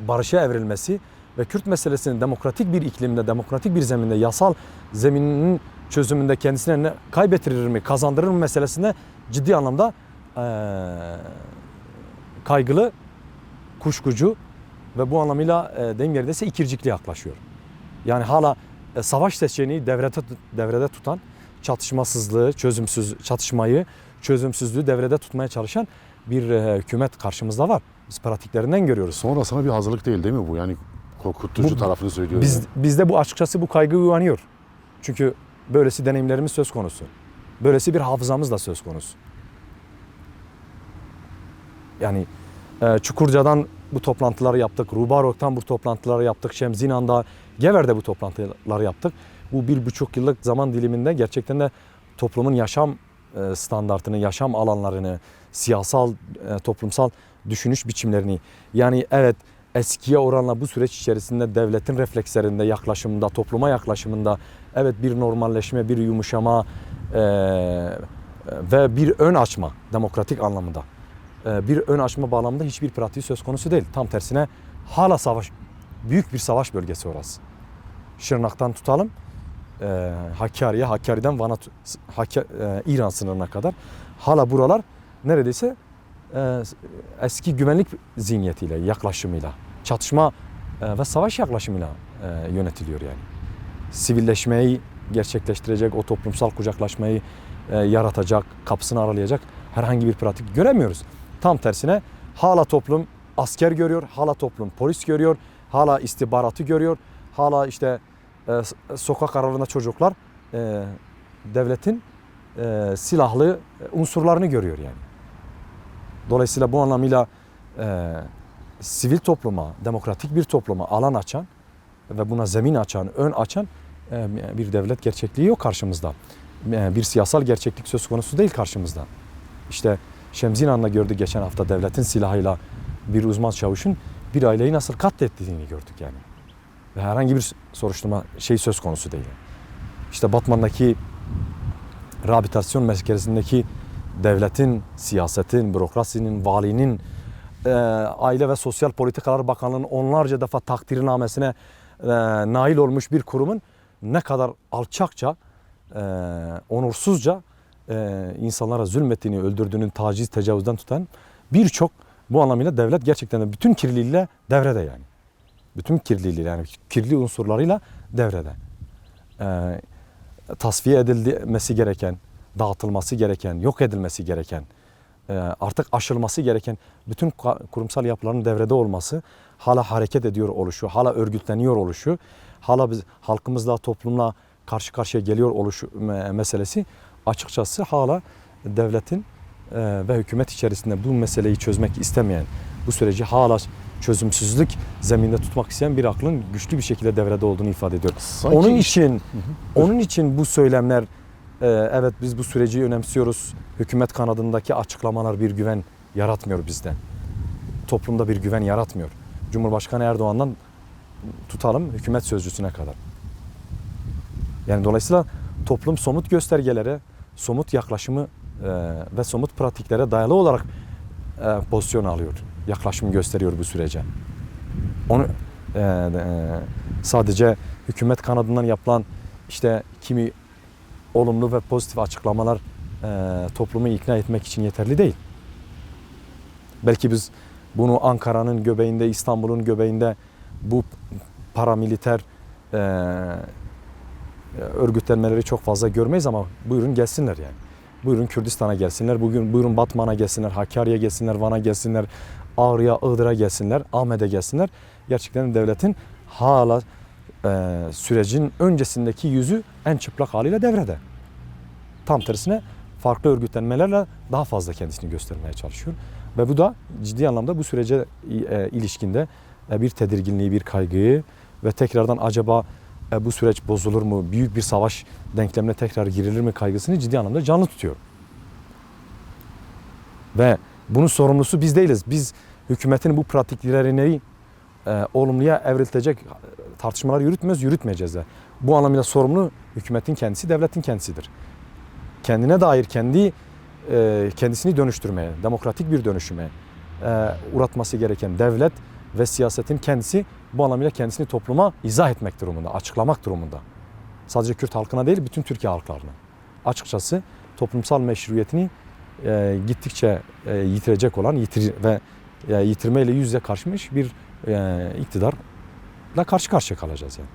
barışa evrilmesi ve Kürt meselesinin demokratik bir iklimde, demokratik bir zeminde, yasal zemininin çözümünde kendisine ne kaybettirir mi, kazandırır mı meselesinde ciddi anlamda kaygılı, kuşkucu ve bu anlamıyla deyim yerindeyse ikircikli yaklaşıyor. Yani hala savaş seçeneği devrede tutan, çatışmasızlığı, çözümsüzlüğü devrede tutmaya çalışan bir hükümet karşımızda var. Biz pratiklerinden görüyoruz. Sonrasına bir hazırlık değil mi bu? Yani korkutucu tarafını söylüyor. Bizde bu açıkçası bu kaygı uyanıyor. Çünkü böylesi deneyimlerimiz söz konusu. Böylesi bir hafızamız da söz konusu. Yani Çukurca'dan bu toplantıları yaptık. Rubarok'tan bu toplantıları yaptık. Şemzinan'da, Gever'de bu toplantıları yaptık. Bu 1,5 yıllık zaman diliminde gerçekten de toplumun yaşam standartını, yaşam alanlarını, siyasal, toplumsal düşünüş biçimlerini, yani evet eskiye oranla bu süreç içerisinde devletin reflekslerinde, yaklaşımında, topluma yaklaşımında evet bir normalleşme, bir yumuşama ve bir ön açma demokratik anlamında. Bir ön açma bağlamında hiçbir pratiği söz konusu değil. Tam tersine hala büyük bir savaş bölgesi orası. Şırnak'tan tutalım, Hakkari'ye, Hakkari'den Van'a, İran sınırına kadar hala buralar neredeyse eski güvenlik zihniyetiyle, yaklaşımıyla, çatışma ve savaş yaklaşımıyla yönetiliyor yani. Sivilleşmeyi gerçekleştirecek, o toplumsal kucaklaşmayı yaratacak, kapısını aralayacak herhangi bir pratik göremiyoruz. Tam tersine hala toplum asker görüyor, hala toplum polis görüyor, hala istihbaratı görüyor, hala işte sokak aralarında çocuklar devletin silahlı unsurlarını görüyor yani. Dolayısıyla bu anlamıyla sivil topluma, demokratik bir topluma alan açan ve buna zemin açan, ön açan bir devlet gerçekliği yok karşımızda. Bir siyasal gerçeklik söz konusu değil karşımızda. İşte Şemzinan'da gördük geçen hafta devletin silahıyla bir uzman çavuşun bir aileyi nasıl katlettiğini gördük yani. Ve herhangi bir soruşturma söz konusu değil. İşte Batman'daki rehabilitasyon merkezindeki devletin, siyasetin, bürokrasinin, valinin, Aile ve Sosyal Politikalar Bakanlığı'nın onlarca defa takdirnamesine nail olmuş bir kurumun ne kadar alçakça, onursuzca insanlara zulmettiğini, öldürdüğünün, taciz, tecavüzden tutan birçok bu anlamıyla devlet gerçekten de bütün kirliliğiyle devrede yani. Bütün kirliliğiyle yani kirli unsurlarıyla devrede. Tasfiye edilmesi gereken, dağıtılması gereken, yok edilmesi gereken, artık aşılması gereken bütün kurumsal yapıların devrede olması, hala hareket ediyor oluşu, hala örgütleniyor oluşu, hala biz halkımızla, toplumla karşı karşıya geliyor oluşu meselesi açıkçası hala devletin ve hükümet içerisinde bu meseleyi çözmek istemeyen, bu süreci hala çözümsüzlük zeminde tutmak isteyen bir aklın güçlü bir şekilde devrede olduğunu ifade ediyor. Onun için bu söylemler, evet biz bu süreci önemsiyoruz. Hükümet kanadındaki açıklamalar bir güven yaratmıyor bizde. Toplumda bir güven yaratmıyor. Cumhurbaşkanı Erdoğan'dan tutalım hükümet sözcüsüne kadar. Yani dolayısıyla toplum somut göstergelere, somut yaklaşımı ve somut pratiklere dayalı olarak pozisyon alıyor. Yaklaşım gösteriyor bu sürece. Onu sadece hükümet kanadından yapılan işte kimi olumlu ve pozitif açıklamalar toplumu ikna etmek için yeterli değil. Belki biz bunu Ankara'nın göbeğinde, İstanbul'un göbeğinde bu paramiliter örgütlenmeleri çok fazla görmeyiz ama buyurun gelsinler yani. Buyurun Kürdistan'a gelsinler, buyurun Batman'a gelsinler, Hakkari'ye gelsinler, Van'a gelsinler, Ağrı'ya, Iğdır'a gelsinler, Ahmet'e gelsinler. Gerçekten devletin hala sürecin öncesindeki yüzü en çıplak haliyle devrede. Tam tersine farklı örgütlenmelerle daha fazla kendisini göstermeye çalışıyor. Ve bu da ciddi anlamda bu sürece ilişkinde bir tedirginliği, bir kaygıyı ve tekrardan acaba bu süreç bozulur mu, büyük bir savaş denklemine tekrar girilir mi kaygısını ciddi anlamda canlı tutuyor. Ve bunun sorumlusu biz değiliz. Biz hükümetin bu pratiklerini olumluya evriltecek tartışmalar yürütmeyeceğiz de. Bu anlamıyla sorumlu hükümetin kendisi, devletin kendisidir. Kendine dair kendisini dönüştürmeye, demokratik bir dönüşüme uğratması gereken devlet ve siyasetin kendisi bu anlamıyla kendisini topluma izah etmek durumunda, açıklamak durumunda. Sadece Kürt halkına değil, bütün Türkiye halklarına. Açıkçası toplumsal meşruiyetini gittikçe yitirecek olan ve yitirmeyle yüz yüze karşımış bir iktidarla karşı karşıya kalacağız yani.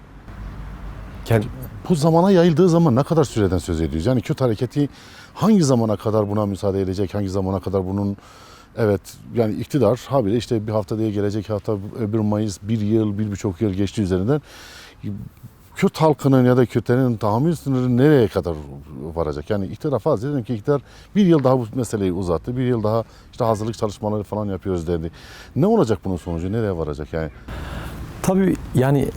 Bu zamana yayıldığı zaman ne kadar süreden söz ediyoruz? Yani Kürt hareketi hangi zamana kadar buna müsaade edecek, hangi zamana kadar bunun yani iktidar habire işte bir hafta diye gelecek hafta, öbür Mayıs, bir yıl, 1,5 yıl geçti üzerinden. Kürt halkının ya da Kürtlerin tahammül sınırı nereye kadar varacak? Yani iktidar fazla dedim ki iktidar bir yıl daha bu meseleyi uzattı. Bir yıl daha işte hazırlık çalışmaları falan yapıyoruz dedi. Ne olacak bunun sonucu? Nereye varacak yani? Tabii yani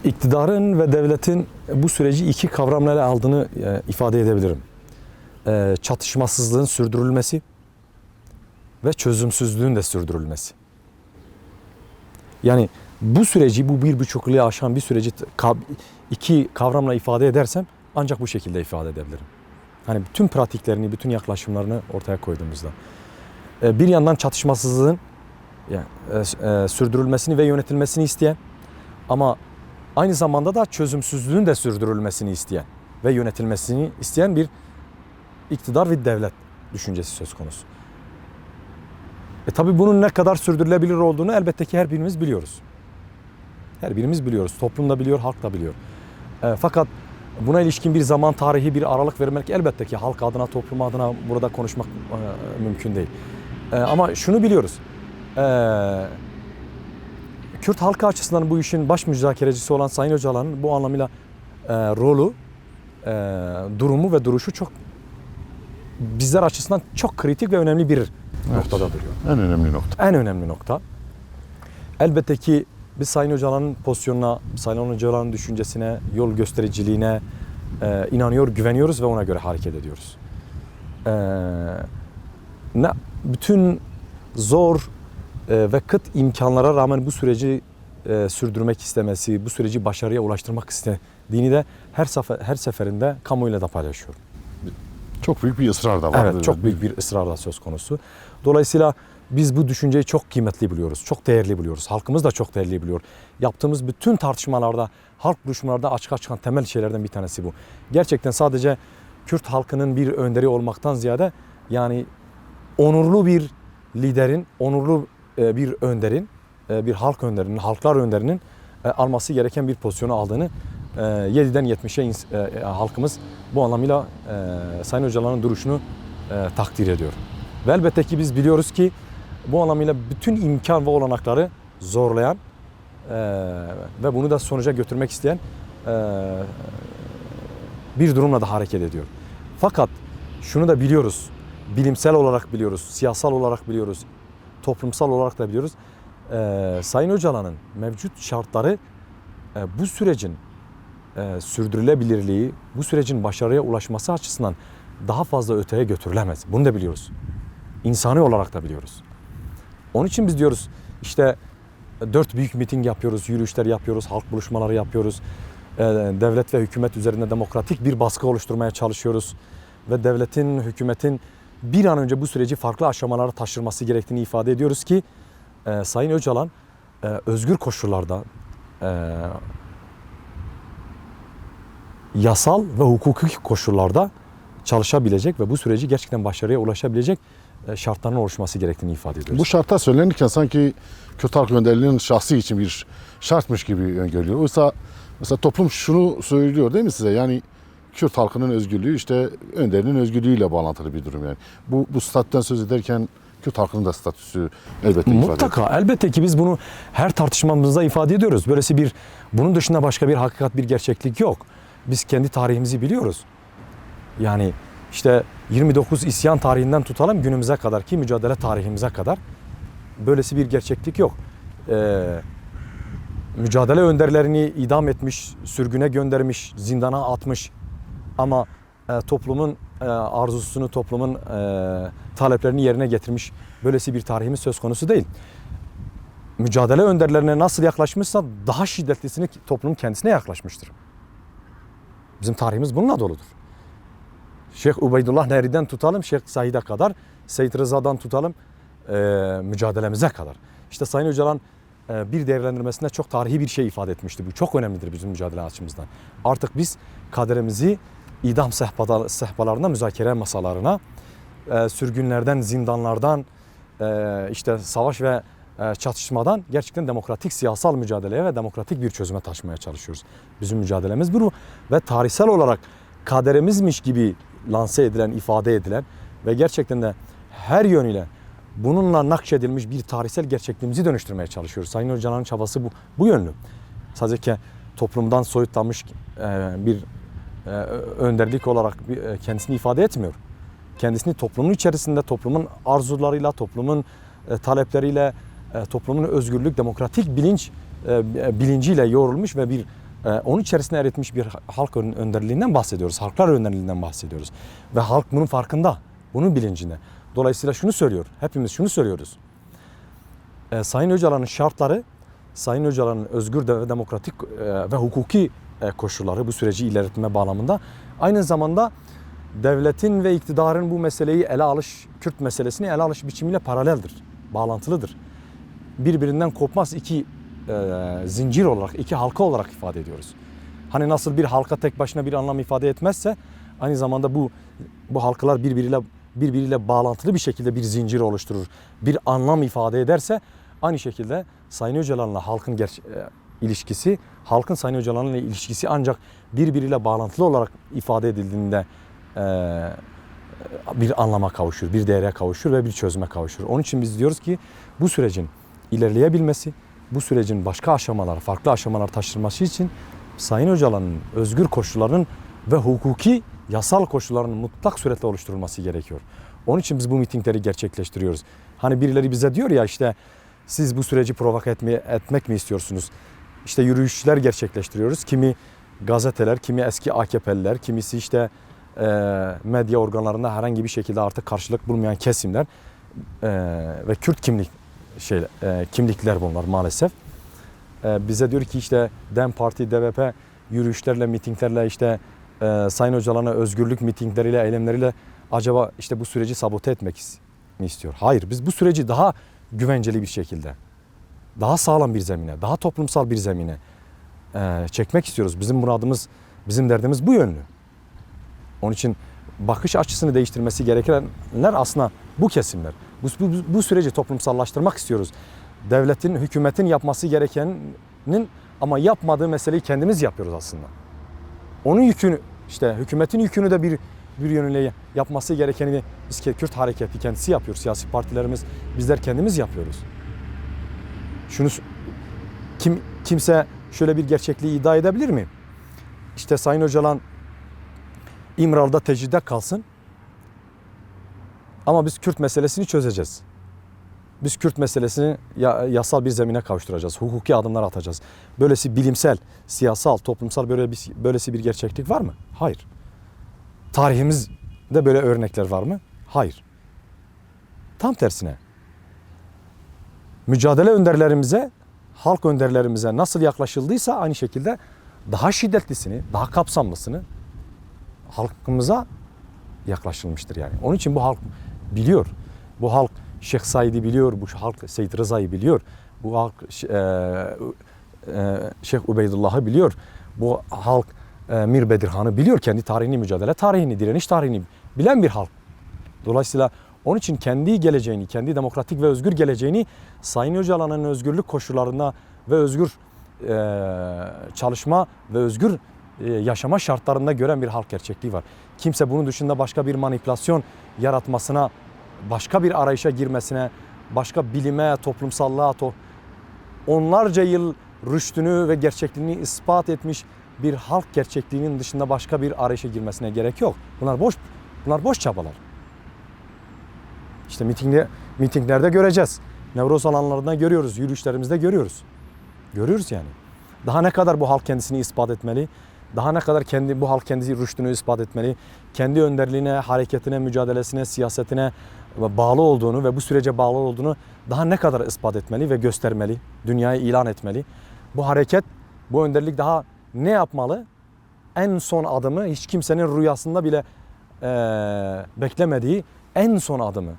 iktidarın ve devletin bu süreci iki kavramla aldığını ifade edebilirim. Çatışmasızlığın sürdürülmesi ve çözümsüzlüğün de sürdürülmesi. Yani bu süreci, bu 1,5 yılı aşan bir süreci iki kavramla ifade edersem ancak bu şekilde ifade edebilirim. Hani bütün pratiklerini, bütün yaklaşımlarını ortaya koyduğumuzda. Bir yandan çatışmasızlığın sürdürülmesini ve yönetilmesini isteyen ama aynı zamanda da çözümsüzlüğün de sürdürülmesini isteyen ve yönetilmesini isteyen bir iktidar ve devlet düşüncesi söz konusu. Tabii bunun ne kadar sürdürülebilir olduğunu elbette ki her birimiz biliyoruz. Her birimiz biliyoruz. Toplum da biliyor, halk da biliyor. Fakat buna ilişkin bir zaman tarihi, bir aralık vermek elbette ki halk adına, toplum adına burada konuşmak mümkün değil. Ama şunu biliyoruz. Kürt halkı açısından bu işin baş müzakerecisi olan Sayın Öcalan'ın bu anlamıyla rolü, durumu ve duruşu çok bizler açısından çok kritik ve önemli bir noktada duruyor. En önemli nokta. En önemli nokta. Elbette ki biz Sayın Öcalan'ın pozisyonuna, Sayın Öcalan'ın düşüncesine, yol göstericiliğine inanıyor, güveniyoruz ve ona göre hareket ediyoruz. Bütün zor ve kıt imkanlara rağmen bu süreci sürdürmek istemesi, bu süreci başarıya ulaştırmak istediğini de her seferinde kamuoyuyla da paylaşıyorum. Çok büyük bir ısrar da var. Evet, çok büyük bir ısrarla söz konusu. Dolayısıyla biz bu düşünceyi çok kıymetli biliyoruz, çok değerli biliyoruz. Halkımız da çok değerli biliyor. Yaptığımız bütün tartışmalarda, halk buluşmalarda açığa çıkan temel şeylerden bir tanesi bu. Gerçekten sadece Kürt halkının bir önderi olmaktan ziyade yani onurlu bir liderin, onurlu bir önderin, bir halk önderinin, halklar önderinin alması gereken bir pozisyonu aldığını 7'den 70'e halkımız bu anlamıyla Sayın Öcalan'ın duruşunu takdir ediyor. Ve elbette ki biz biliyoruz ki bu anlamıyla bütün imkan ve olanakları zorlayan ve bunu da sonuca götürmek isteyen bir durumla da hareket ediyor. Fakat şunu da biliyoruz, bilimsel olarak biliyoruz, siyasal olarak biliyoruz, toplumsal olarak da biliyoruz. Sayın Öcalan'ın mevcut şartları bu sürecin sürdürülebilirliği, bu sürecin başarıya ulaşması açısından daha fazla öteye götürülemez. Bunu da biliyoruz. İnsani olarak da biliyoruz. Onun için biz diyoruz işte 4 büyük miting yapıyoruz, yürüyüşler yapıyoruz, halk buluşmaları yapıyoruz. Devlet ve hükümet üzerinde demokratik bir baskı oluşturmaya çalışıyoruz. Ve devletin, hükümetin bir an önce bu süreci farklı aşamalara taşırması gerektiğini ifade ediyoruz ki Sayın Öcalan özgür koşullarda yasal ve hukuki koşullarda çalışabilecek ve bu süreci gerçekten başarıya ulaşabilecek şartların oluşması gerektiğini ifade ediyoruz. Bu şartlar söylenirken sanki Kürt halk önderliğinin şahsi için bir şartmış gibi öngörülüyor. Oysa mesela toplum şunu söylüyor değil mi size? Yani Kürt halkının özgürlüğü işte önderinin özgürlüğüyle bağlantılı bir durum yani. Bu statüden söz ederken Kürt halkının da statüsü elbette ifade Mutlaka, elbette ki biz bunu her tartışmamızda ifade ediyoruz. Böylesi bunun dışında başka bir hakikat, bir gerçeklik yok. Biz kendi tarihimizi biliyoruz. Yani işte 29 isyan tarihinden tutalım günümüze kadar ki mücadele tarihimize kadar böylesi bir gerçeklik yok. Mücadele önderlerini idam etmiş, sürgüne göndermiş, zindana atmış ama toplumun arzusunu, toplumun taleplerini yerine getirmiş böylesi bir tarihimiz söz konusu değil. Mücadele önderlerine nasıl yaklaşmışsa daha şiddetlisini toplumun kendisine yaklaşmıştır. Bizim tarihimiz bununla doludur. Şeyh Ubeydullah Nehri'den tutalım, Şeyh Said'e kadar, Seyit Rıza'dan tutalım mücadelemize kadar. İşte Sayın Öcalan bir değerlendirmesinde çok tarihi bir şey ifade etmişti. Bu çok önemlidir bizim mücadele açımızdan. Artık biz kaderimizi idam sehpalarına, müzakere masalarına, sürgünlerden, zindanlardan, işte savaş ve çatışmadan gerçekten demokratik siyasal mücadeleye ve demokratik bir çözüme taşımaya çalışıyoruz. Bizim mücadelemiz bu ve tarihsel olarak kaderimizmiş gibi lanse edilen, ifade edilen ve gerçekten de her yönüyle bununla nakşedilmiş bir tarihsel gerçekliğimizi dönüştürmeye çalışıyoruz. Sayın Öcalan'ın çabası bu yönlü. Sadece toplumdan soyutlanmış bir önderlik olarak kendisini ifade etmiyor. Kendisini toplumun içerisinde, toplumun arzularıyla, toplumun talepleriyle, toplumun özgürlük, demokratik bilinciyle yoğrulmuş ve onun içerisine eritmiş bir halk önderliğinden bahsediyoruz. Halklar önderliğinden bahsediyoruz. Ve halk bunun farkında, bunun bilincinde. Dolayısıyla şunu söylüyor, hepimiz şunu söylüyoruz. Sayın Öcalan'ın şartları, Sayın Öcalan'ın özgür ve demokratik ve hukuki koşulları bu süreci ilerletme bağlamında aynı zamanda devletin ve iktidarın bu meseleyi Kürt meselesini ele alış biçimiyle paraleldir, bağlantılıdır. Birbirinden kopmaz iki zincir olarak, iki halka olarak ifade ediyoruz. Hani nasıl bir halka tek başına bir anlam ifade etmezse aynı zamanda bu halkalar birbiriyle bağlantılı bir şekilde bir zincir oluşturur. Bir anlam ifade ederse aynı şekilde Sayın Öcalan'la halkın ilişkisi, halkın Sayın Öcalan'la ilişkisi ancak birbiriyle bağlantılı olarak ifade edildiğinde bir anlama kavuşur, bir değere kavuşur ve bir çözüme kavuşur. Onun için biz diyoruz ki bu sürecin ilerleyebilmesi, bu sürecin başka aşamalar, farklı aşamalar taşınması için Sayın Öcalan'ın özgür koşullarının ve hukuki yasal koşullarının mutlak suretle oluşturulması gerekiyor. Onun için biz bu mitingleri gerçekleştiriyoruz. Hani birileri bize diyor ya işte siz bu süreci provoke etmek mi istiyorsunuz? İşte yürüyüşler gerçekleştiriyoruz. Kimi gazeteler, kimi eski AKP'liler, kimisi işte medya organlarında herhangi bir şekilde artık karşılık bulmayan kesimler ve Kürt kimlikler bunlar maalesef. Bize diyor ki işte DEM Parti, DVP yürüyüşlerle, mitinglerle işte Sayın Öcalan'a özgürlük mitingleriyle, eylemleriyle acaba işte bu süreci sabote etmek mi istiyor? Hayır, biz bu süreci daha güvenceli bir şekilde, daha sağlam bir zemine, daha toplumsal bir zemine çekmek istiyoruz. Bizim muradımız, bizim derdimiz bu yönlü. Onun için bakış açısını değiştirmesi gerekenler aslında bu kesimler. Bu süreci toplumsallaştırmak istiyoruz. Devletin, hükümetin yapması gerekenin ama yapmadığı meseleyi kendimiz yapıyoruz aslında. Onun yükünü, işte hükümetin yükünü de bir yönüyle yapması gerekeni biz Kürt hareketi kendisi yapıyor. Siyasi partilerimiz, bizler kendimiz yapıyoruz. Kimse şöyle bir gerçekliği iddia edebilir mi? İşte Sayın Öcalan İmralı'da tecride kalsın ama biz Kürt meselesini çözeceğiz. Biz Kürt meselesini yasal bir zemine kavuşturacağız. Hukuki adımlar atacağız. Böylesi bilimsel, siyasal, toplumsal böylesi bir gerçeklik var mı? Hayır. Tarihimizde böyle örnekler var mı? Hayır. Tam tersine. Mücadele önderlerimize, halk önderlerimize nasıl yaklaşıldıysa aynı şekilde daha şiddetlisini, daha kapsamlısını halkımıza yaklaşılmıştır yani. Onun için bu halk biliyor. Bu halk Şeyh Said'i biliyor, bu halk Seyyid Rıza'yı biliyor. Bu halk Şeyh Ubeydullah'ı biliyor. Bu halk Mir Bedirhan'ı biliyor. Kendi tarihini, mücadele tarihini, direniş tarihini bilen bir halk. Dolayısıyla onun için kendi geleceğini, kendi demokratik ve özgür geleceğini Sayın Öcalan'ın özgürlük koşullarına ve özgür çalışma ve özgür yaşama şartlarında gören bir halk gerçekliği var. Kimse bunun dışında başka bir manipülasyon yaratmasına, başka bir arayışa girmesine, başka bilime, toplumsallığa, onlarca yıl rüştünü ve gerçekliğini ispat etmiş bir halk gerçekliğinin dışında başka bir arayışa girmesine gerek yok. Bunlar boş çabalar. İşte mitinglerde göreceğiz. Nevroz alanlarında görüyoruz, yürüyüşlerimizde görüyoruz. Görüyoruz yani. Daha ne kadar bu halk kendisini ispat etmeli? Daha ne kadar bu halk kendi rüştünü ispat etmeli? Kendi önderliğine, hareketine, mücadelesine, siyasetine bağlı olduğunu ve bu sürece bağlı olduğunu daha ne kadar ispat etmeli ve göstermeli? Dünyaya ilan etmeli. Bu hareket, bu önderlik daha ne yapmalı? En son adımı hiç kimsenin rüyasında bile beklemediği en son adımı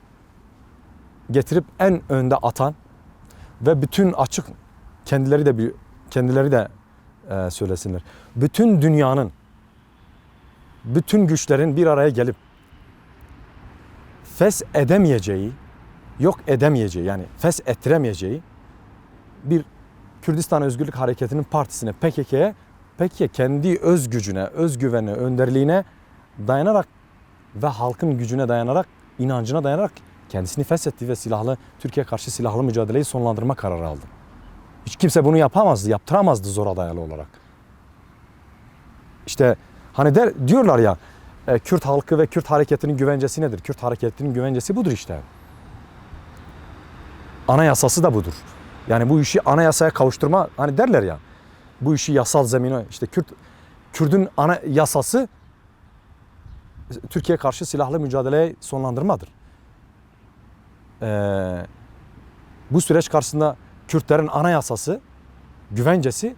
getirip en önde atan ve bütün açık kendileri de söylesinler. Bütün dünyanın, bütün güçlerin bir araya gelip yok edemeyeceği yani ettiremeyeceği bir Kürdistan Özgürlük Hareketi'nin partisine, PKK kendi öz gücüne, öz güvenine, önderliğine dayanarak ve halkın gücüne dayanarak, inancına dayanarak kendisini feshetti ve Türkiye karşı silahlı mücadeleyi sonlandırma kararı aldı. Hiç kimse bunu yaptıramazdı zora dayalı olarak. İşte hani diyorlar ya Kürt halkı ve Kürt hareketinin güvencesi nedir? Kürt hareketinin güvencesi budur işte. Anayasası da budur. Yani bu işi anayasaya kavuşturma hani derler ya. Bu işi yasal zemine işte Kürt'ün ana yasası Türkiye karşı silahlı mücadeleyi sonlandırmadır. Bu süreç karşısında Kürtlerin anayasası, güvencesi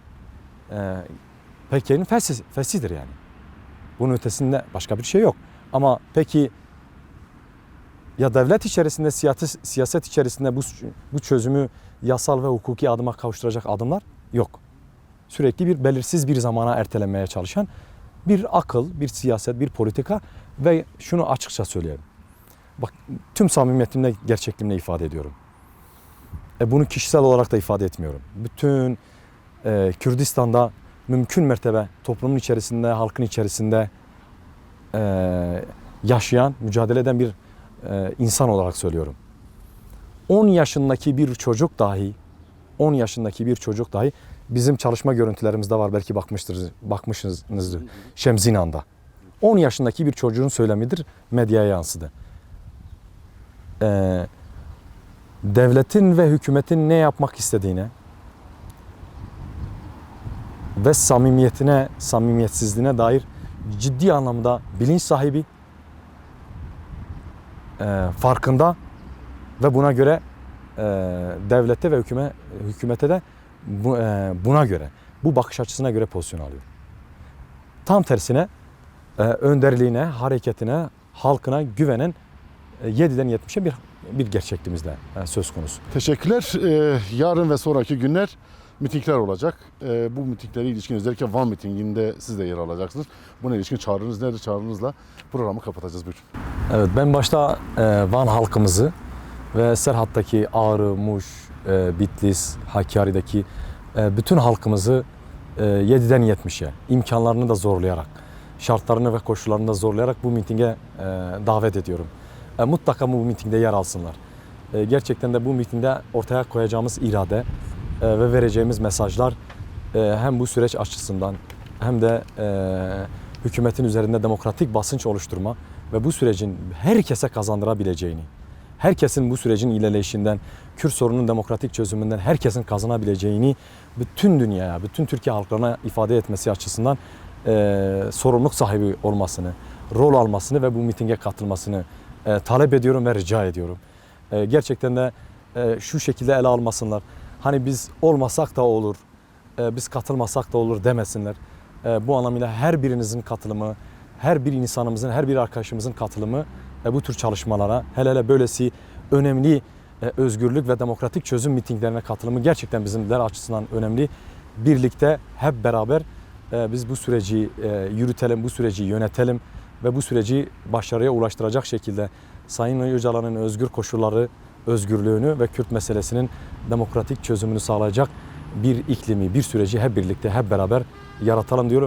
PKK'nın feshidir yani. Bunun ötesinde başka bir şey yok. Ama peki ya devlet içerisinde, siyaset içerisinde bu çözümü yasal ve hukuki adıma kavuşturacak adımlar yok. Sürekli belirsiz bir zamana ertelenmeye çalışan bir akıl, bir siyaset, bir politika ve şunu açıkça söyleyeyim. Bak tüm samimiyetimle, gerçekliğimle ifade ediyorum. Bunu kişisel olarak da ifade etmiyorum. Bütün Kürdistan'da mümkün mertebe toplumun içerisinde, halkın içerisinde yaşayan, mücadele eden bir insan olarak söylüyorum. 10 yaşındaki bir çocuk dahi 10 yaşındaki bir çocuk dahi bizim çalışma görüntülerimizde var, belki bakmışsınızdır Şemzinan'da. 10 yaşındaki bir çocuğun söylemidir, medyaya yansıdı. Devletin ve hükümetin ne yapmak istediğine ve samimiyetsizliğine dair ciddi anlamda bilinç sahibi, farkında ve buna göre devlete ve hükümete de buna göre, bu bakış açısına göre pozisyon alıyor. Tam tersine önderliğine, hareketine, halkına güvenen 7'den 70'e bir gerçekliğimizde söz konusu. Teşekkürler. Yarın ve sonraki günler mitingler olacak. Bu mitinglere ilişkin özellikle Van mitinginde siz de yer alacaksınız. Buna ilişkin çağrınız nedir? Çağrınızla programı kapatacağız. Buyurun. Evet, ben başta Van halkımızı ve Serhat'taki Ağrı, Muş, Bitlis, Hakkari'deki bütün halkımızı 7'den 70'e imkanlarını da zorlayarak, şartlarını ve koşullarını da zorlayarak bu mitinge davet ediyorum. Mutlaka bu mitingde yer alsınlar. Gerçekten de bu mitingde ortaya koyacağımız irade ve vereceğimiz mesajlar hem bu süreç açısından hem de hükümetin üzerinde demokratik basınç oluşturma ve bu sürecin herkese kazandırabileceğini, herkesin bu sürecin ilerleyişinden, Kürt sorununun demokratik çözümünden herkesin kazanabileceğini bütün dünyaya, bütün Türkiye halklarına ifade etmesi açısından sorumluluk sahibi olmasını, rol almasını ve bu mitinge katılmasını talep ediyorum ve rica ediyorum. Gerçekten de şu şekilde ele almasınlar. Hani biz olmasak da olur, biz katılmasak da olur demesinler. Bu anlamıyla her birinizin katılımı, her bir insanımızın, her bir arkadaşımızın katılımı bu tür çalışmalara, hele hele böylesi önemli özgürlük ve demokratik çözüm mitinglerine katılımı gerçekten bizimler açısından önemli. Birlikte hep beraber biz bu süreci yürütelim, bu süreci yönetelim ve bu süreci başarıya ulaştıracak şekilde Sayın Öcalan'ın özgür koşulları, özgürlüğünü ve Kürt meselesinin demokratik çözümünü sağlayacak bir iklimi, bir süreci hep birlikte, hep beraber yaratalım diyorum.